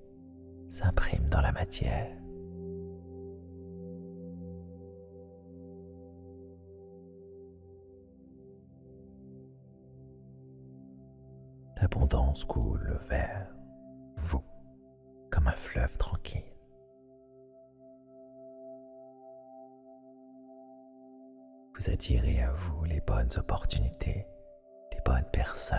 s'imprime dans la matière. L'abondance coule vers vous comme un fleuve tranquille. Vous attirez à vous les bonnes opportunités, les bonnes personnes.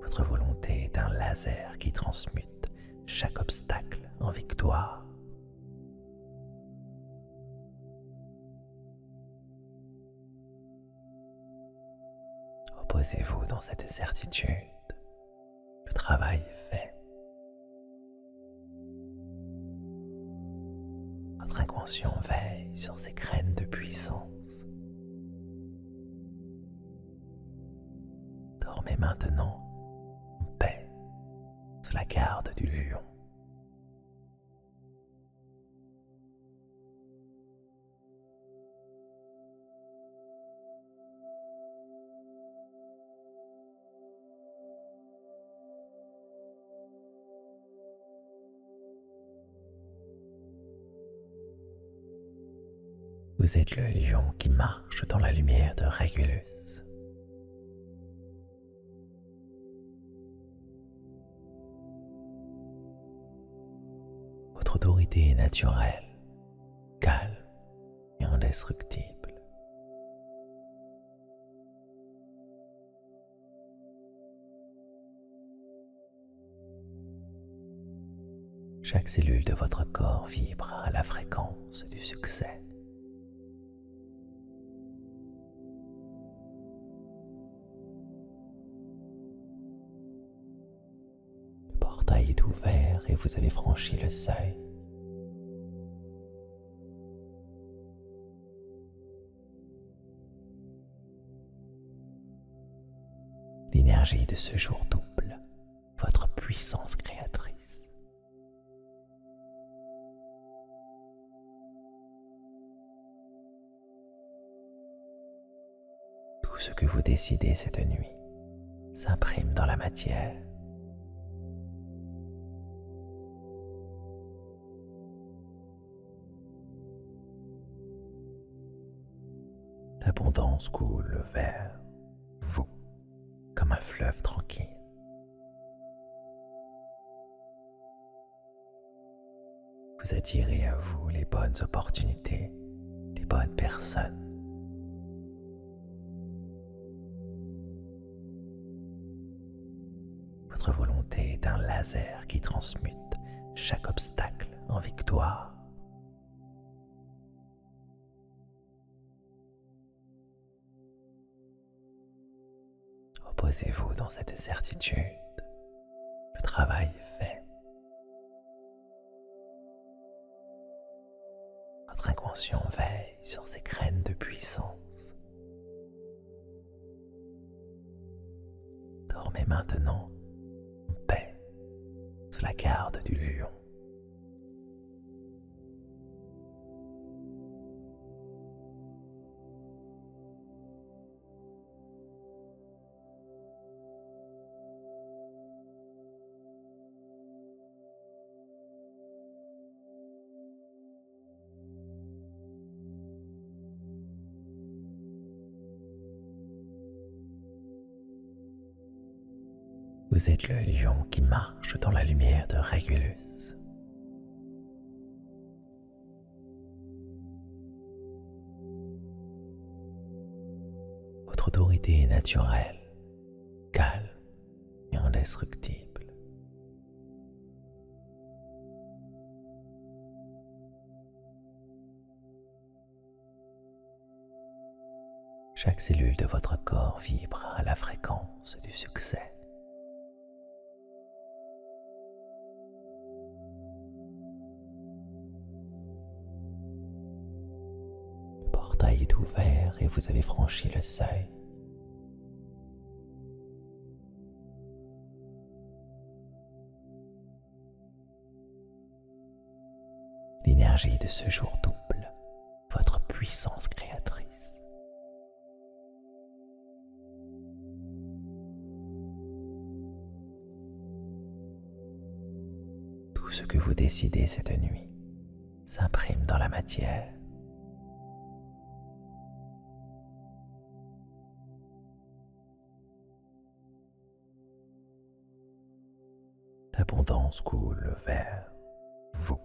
Votre volonté est un laser qui transmute chaque obstacle en victoire. Reposez-vous dans cette certitude. Le travail est fait. Votre inconscient veille sur ces graines de puissance. Dormez maintenant en paix sous la garde du lion. Vous êtes le lion qui marche dans la lumière de Régulus. Votre autorité est naturelle, calme et indestructible. Chaque cellule de votre corps vibre à la fréquence du succès. Le portail est ouvert et vous avez franchi le seuil. L'énergie de ce jour double votre puissance créatrice. Tout ce que vous décidez cette nuit s'imprime dans la matière. L'abondance coule vers vous comme un fleuve tranquille. Vous attirez à vous les bonnes opportunités, les bonnes personnes. Votre volonté est un laser qui transmute chaque obstacle en victoire. Reposez-vous dans cette certitude. Le travail est fait. Votre inconscient veille sur ces graines de puissance. Dormez maintenant en paix sous la garde du lion. Vous êtes le lion qui marche dans la lumière de Régulus. Votre autorité est naturelle, calme et indestructible. Chaque cellule de votre corps vibre à la fréquence du succès. Le portail est ouvert et vous avez franchi le seuil. L'énergie de ce jour double votre puissance créatrice. Tout ce que vous décidez cette nuit s'imprime dans la matière. L'abondance coule vers vous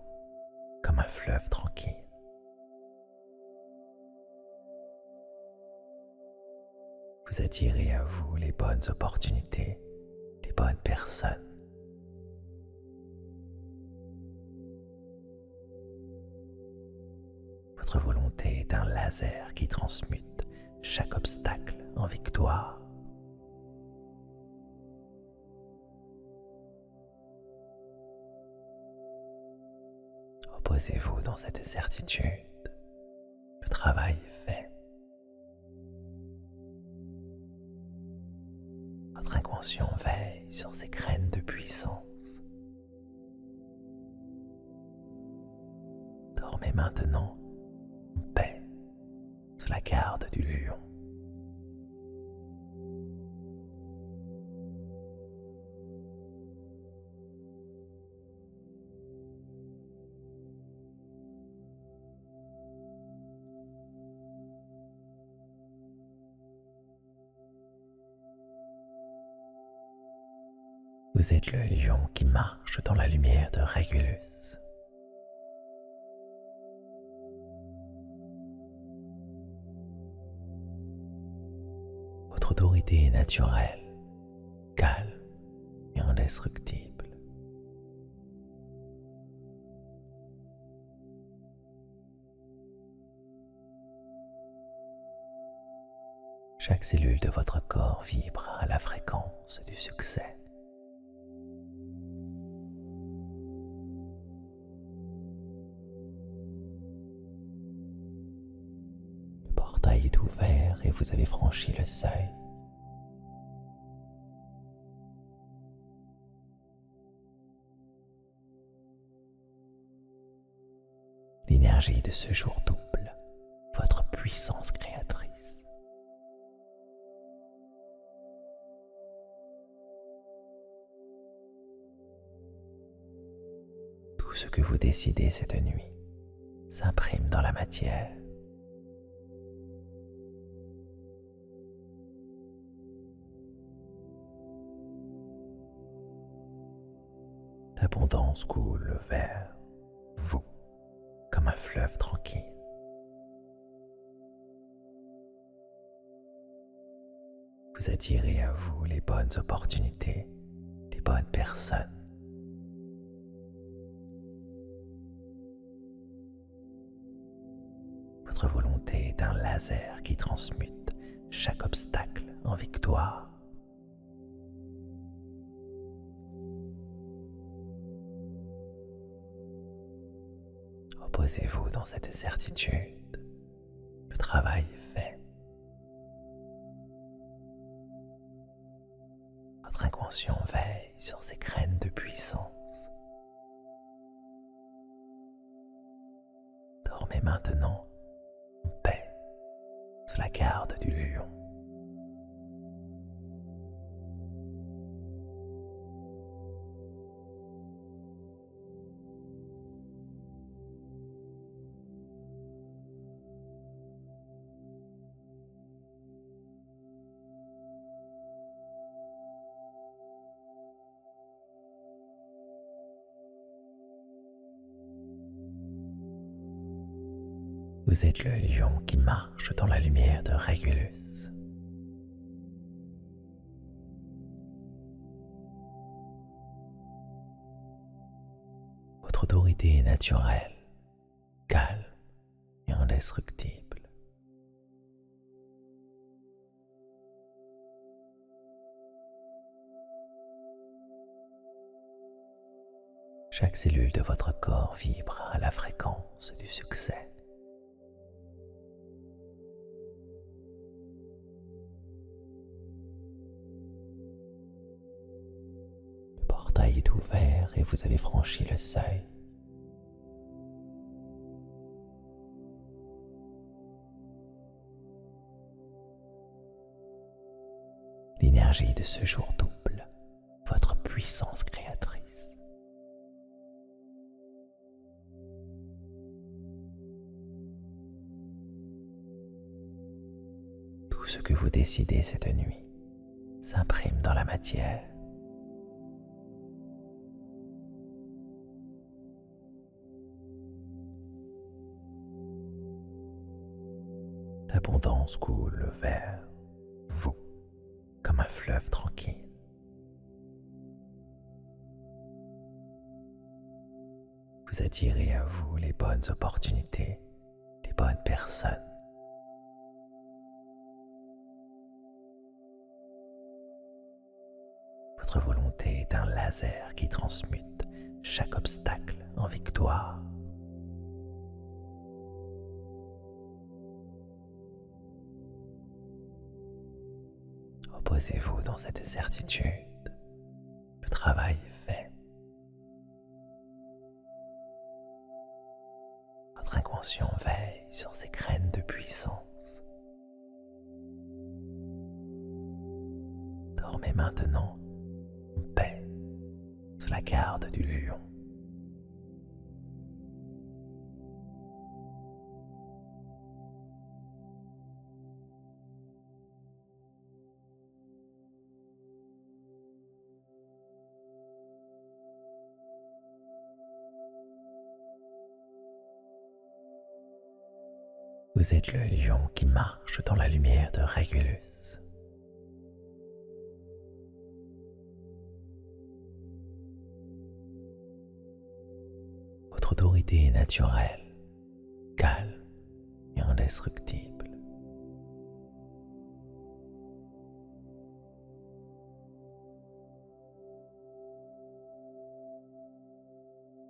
comme un fleuve tranquille. Vous attirez à vous les bonnes opportunités, les bonnes personnes. Votre volonté est un laser qui transmute chaque obstacle en victoire. Reposez-vous dans cette certitude. Le travail est fait. Votre inconscient veille sur ces graines de puissance. Dormez maintenant en paix sous la garde du lion. Vous êtes le lion qui marche dans la lumière de Régulus. autorité est naturelle, calme et indestructible. Chaque cellule de votre corps vibre à la fréquence du succès. Le portail est ouvert et vous avez franchi le seuil. L'énergie de ce jour double votre puissance créatrice. Tout ce que vous décidez cette nuit s'imprime dans la matière. L'abondance coule vers vous comme un fleuve tranquille. Vous attirez à vous les bonnes opportunités, les bonnes personnes. Votre volonté est un laser qui transmute chaque obstacle en victoire. Reposez-vous dans cette certitude. Le travail est fait. Votre inconscient veille sur ses graines de puissance. Dormez maintenant en paix sous la garde du lion. Vous êtes le lion qui marche dans la lumière de Régulus. Votre autorité est naturelle, calme et indestructible. Chaque cellule de votre corps vibre à la fréquence du succès. Le portail est ouvert et vous avez franchi le seuil. L'énergie de ce jour double votre puissance créatrice. Tout ce que vous décidez cette nuit s'imprime dans la matière. L'abondance coule vers vous comme un fleuve tranquille. Vous attirez à vous les bonnes opportunités, les bonnes personnes. Votre volonté est un laser qui transmute chaque obstacle en victoire. Reposez-vous dans cette certitude. Le travail est fait. Votre inconscient veille sur ses graines de puissance. Dormez maintenant en paix sous la garde du lion. Vous êtes le lion qui marche dans la lumière de Régulus. Votre autorité est naturelle, calme et indestructible.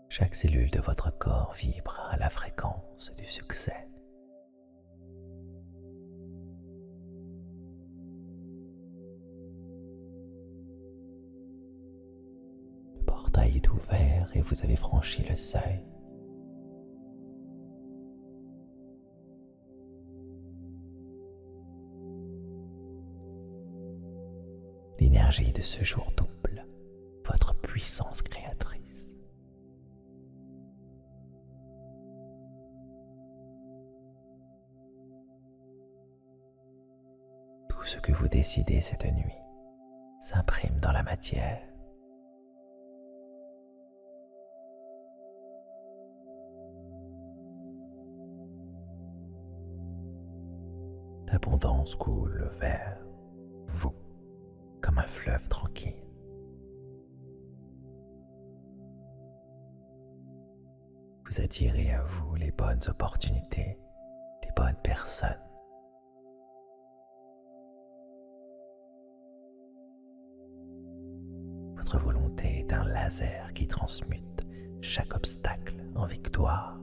Chaque cellule de votre corps vibre à la fréquence du succès. Le portail est ouvert et vous avez franchi le seuil. L'énergie de ce jour double votre puissance créatrice. Tout ce que vous décidez cette nuit s'imprime dans la matière. L'abondance coule vers vous comme un fleuve tranquille. Vous attirez à vous les bonnes opportunités, les bonnes personnes. Votre volonté est un laser qui transmute chaque obstacle en victoire.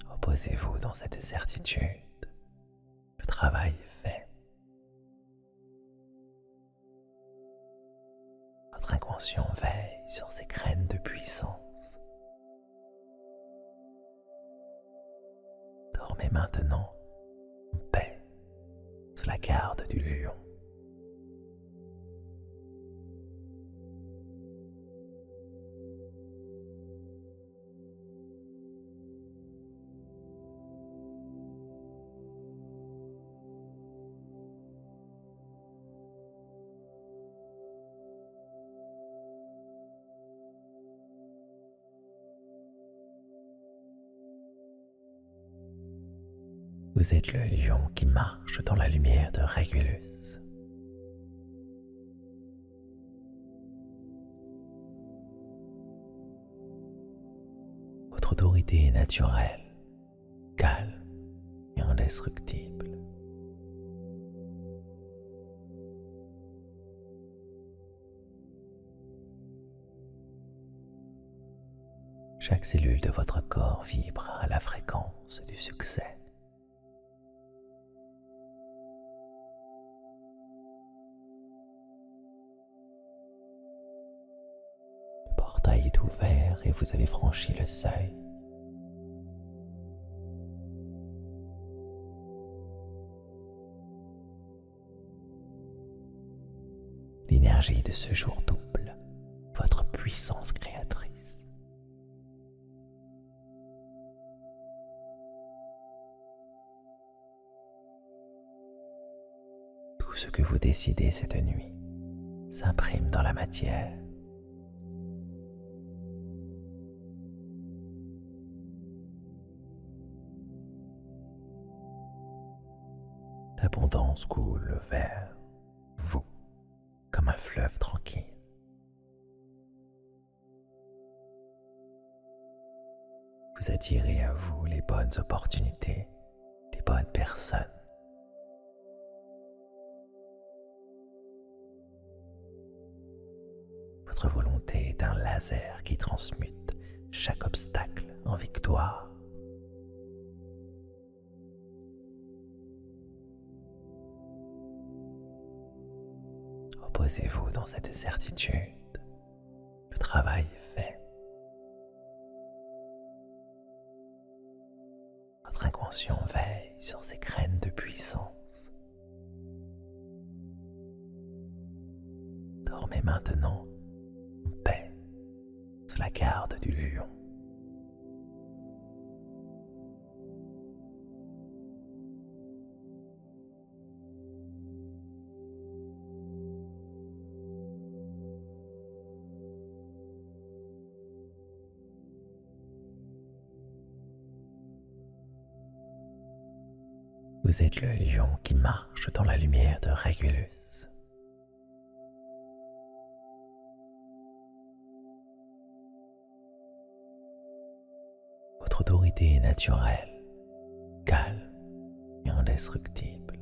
Reposez-vous dans cette certitude. Le travail est fait. Votre inconscient veille sur ces graines de puissance. Dormez maintenant en paix sous la garde du lion. Vous êtes le lion qui marche dans la lumière de Régulus. Votre autorité est naturelle, calme et indestructible. Chaque cellule de votre corps vibre à la fréquence du succès. Le portail est ouvert et vous avez franchi le seuil. L'énergie de ce jour double votre puissance créatrice. Tout ce que vous décidez cette nuit s'imprime dans la matière. L'abondance coule vers vous comme un fleuve tranquille. Vous attirez à vous les bonnes opportunités, les bonnes personnes. Votre volonté est un laser qui transmute chaque obstacle en victoire. Reposez-vous dans cette certitude. Le travail est fait. Votre inconscient veille sur ces graines de puissance. Dormez maintenant en paix sous la garde du lion. Vous êtes le lion qui marche dans la lumière de Régulus. Votre autorité est naturelle, calme et indestructible.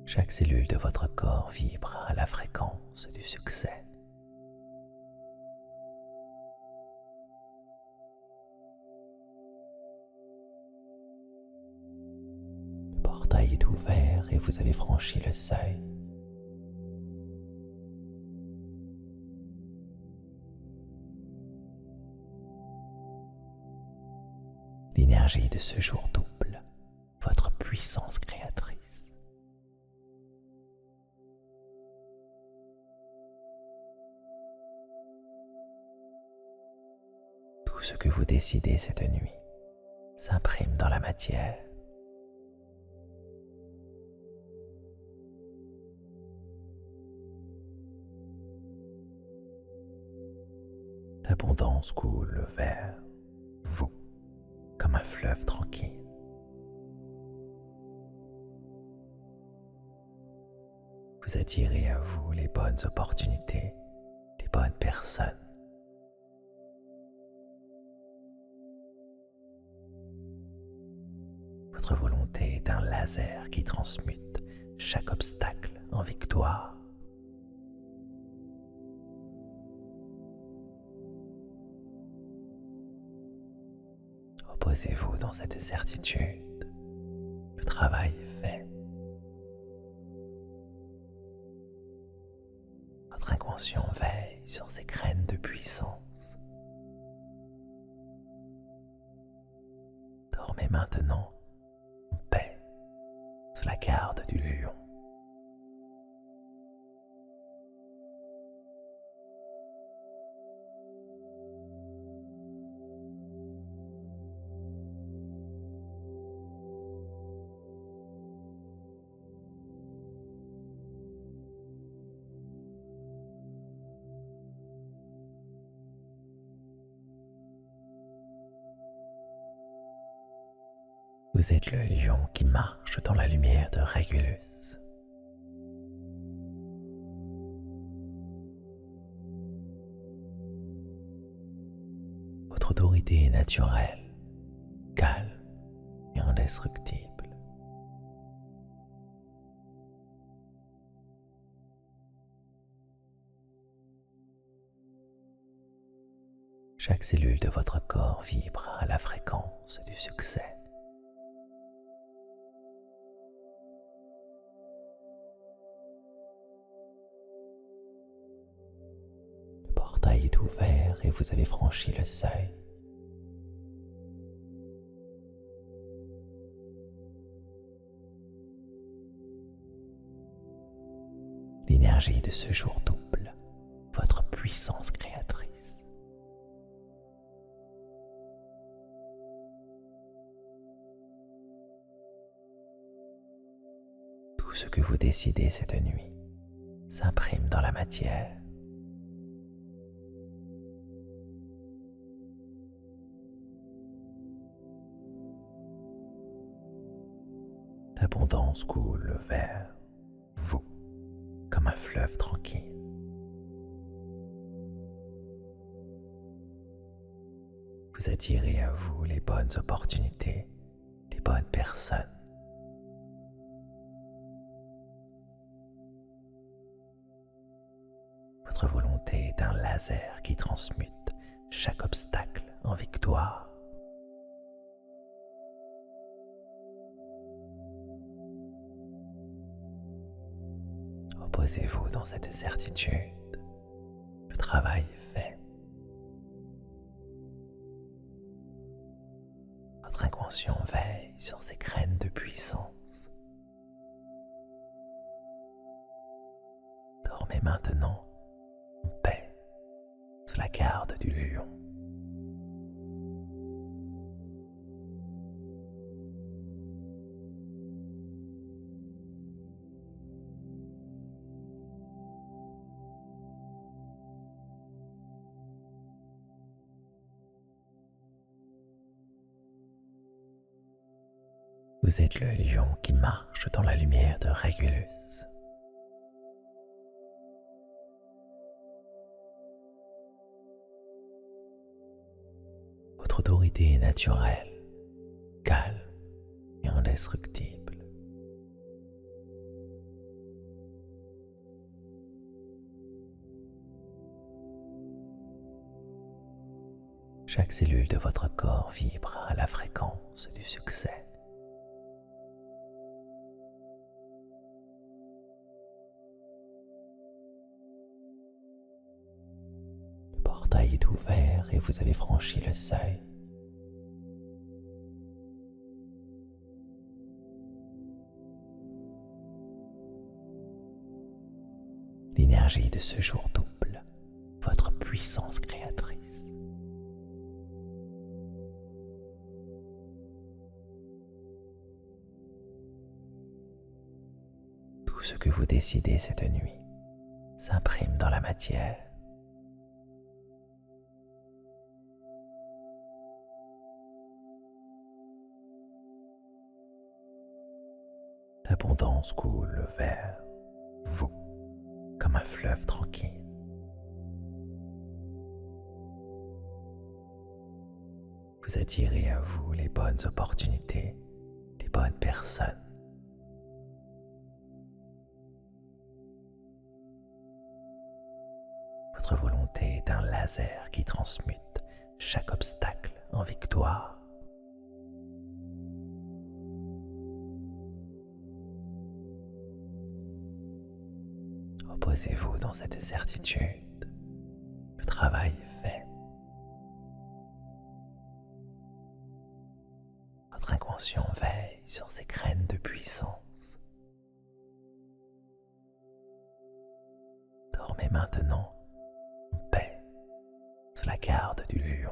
Chaque cellule de votre corps vibre à la fréquence du succès. Le portail est ouvert et vous avez franchi le seuil. L'énergie de ce jour double votre puissance créatrice. Tout ce que vous décidez cette nuit s'imprime dans la matière. L'abondance coule vers vous comme un fleuve tranquille. Vous attirez à vous les bonnes opportunités, les bonnes personnes. Votre volonté est un laser qui transmute chaque obstacle en victoire. Reposez-vous dans cette certitude. Le travail est fait. Votre inconscient veille sur ces graines de puissance. Dormez maintenant en paix sous la garde du lion. Vous êtes le lion qui marche dans la lumière de Régulus. Votre autorité est naturelle, calme et indestructible. Chaque cellule de votre corps vibre à la fréquence du succès. Le portail est ouvert et vous avez franchi le seuil. L'énergie de ce jour double votre puissance créatrice. Tout ce que vous décidez cette nuit s'imprime dans la matière. L'abondance coule vers vous comme un fleuve tranquille. Vous attirez à vous les bonnes opportunités, les bonnes personnes. Votre volonté est un laser qui transmute chaque obstacle en victoire. Reposez-vous dans cette certitude. Le travail est fait. Votre inconscient veille sur ces graines de puissance. Dormez maintenant en paix sous la garde du lion. Vous êtes le lion qui marche dans la lumière de Régulus. autorité est naturelle, calme et indestructible. Chaque cellule de votre corps vibre à la fréquence du succès. Le portail est ouvert et vous avez franchi le seuil. L'énergie de ce jour double votre puissance créatrice. Tout ce que vous décidez cette nuit s'imprime dans la matière. L'abondance coule vers vous comme un fleuve tranquille. Vous attirez à vous les bonnes opportunités, les bonnes personnes. Votre volonté est un laser qui transmute chaque obstacle en victoire. Reposez-vous dans cette certitude. Le travail est fait. Votre inconscient veille sur ces graines de puissance. Dormez maintenant en paix sous la garde du lion.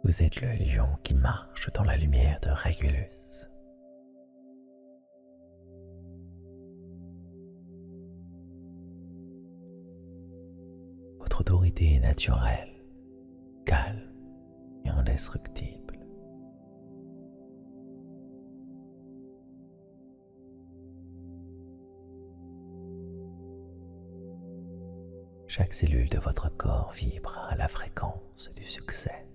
Vous êtes le lion qui marche dans la lumière de Régulus. Votre autorité est naturelle, calme et indestructible. Chaque cellule de votre corps vibre à la fréquence du succès.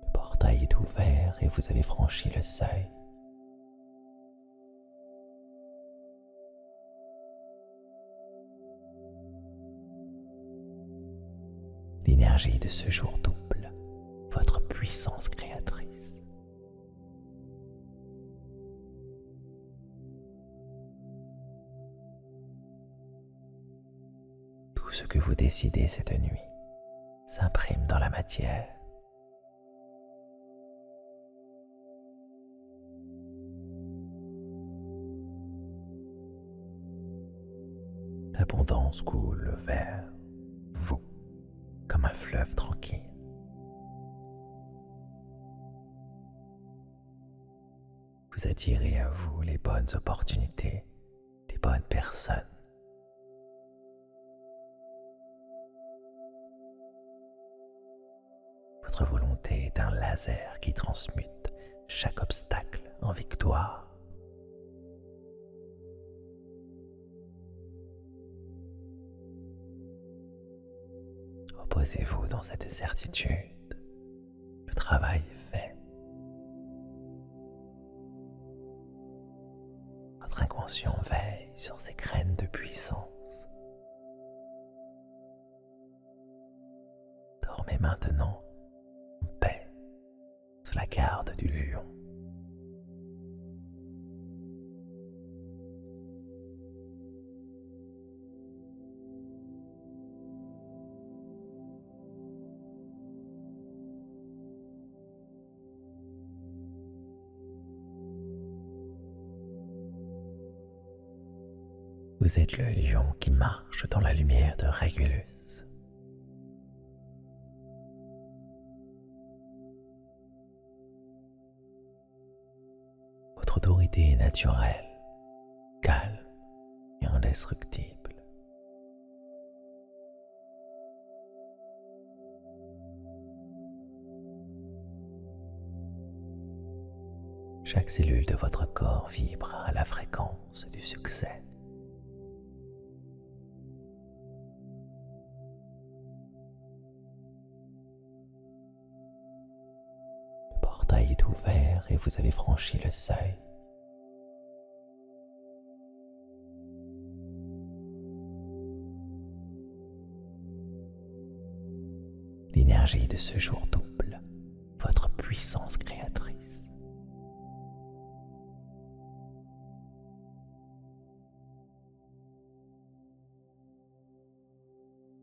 Le portail est ouvert et vous avez franchi le seuil. L'énergie de ce jour double votre puissance créatrice. Tout ce que vous décidez cette nuit s'imprime dans la matière. L'abondance coule vers vous comme un fleuve tranquille. Vous attirez à vous les bonnes opportunités, les bonnes personnes. Votre volonté est un laser qui transmute chaque obstacle en victoire. Reposez-vous dans cette certitude. Le travail est fait. Votre inconscient veille sur ces graines de puissance. Dormez maintenant en paix sous la garde du lion. Vous êtes le lion qui marche dans la lumière de Régulus. sérénité naturelle, calme et indestructible. Chaque cellule de votre corps vibre à la fréquence du succès. Le portail est ouvert et vous avez franchi le seuil. L'énergie de ce jour double votre puissance créatrice.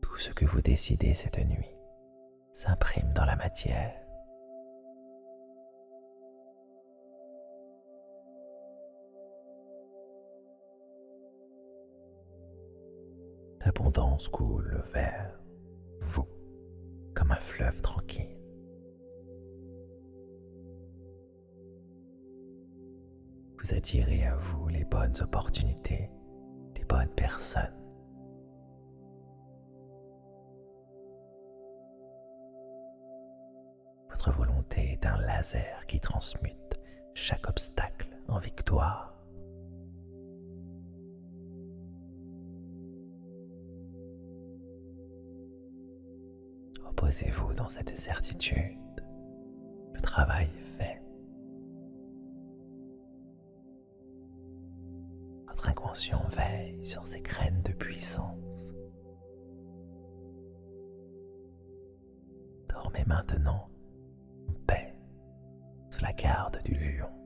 Tout ce que vous décidez cette nuit s'imprime dans la matière. L'abondance coule vers vous comme un fleuve tranquille. Vous attirez à vous les bonnes opportunités, les bonnes personnes. Votre volonté est un laser qui transmute chaque obstacle en victoire. Reposez-vous dans cette certitude. Le travail est fait. Votre inconscient veille sur ces graines de puissance. Dormez maintenant en paix sous la garde du lion.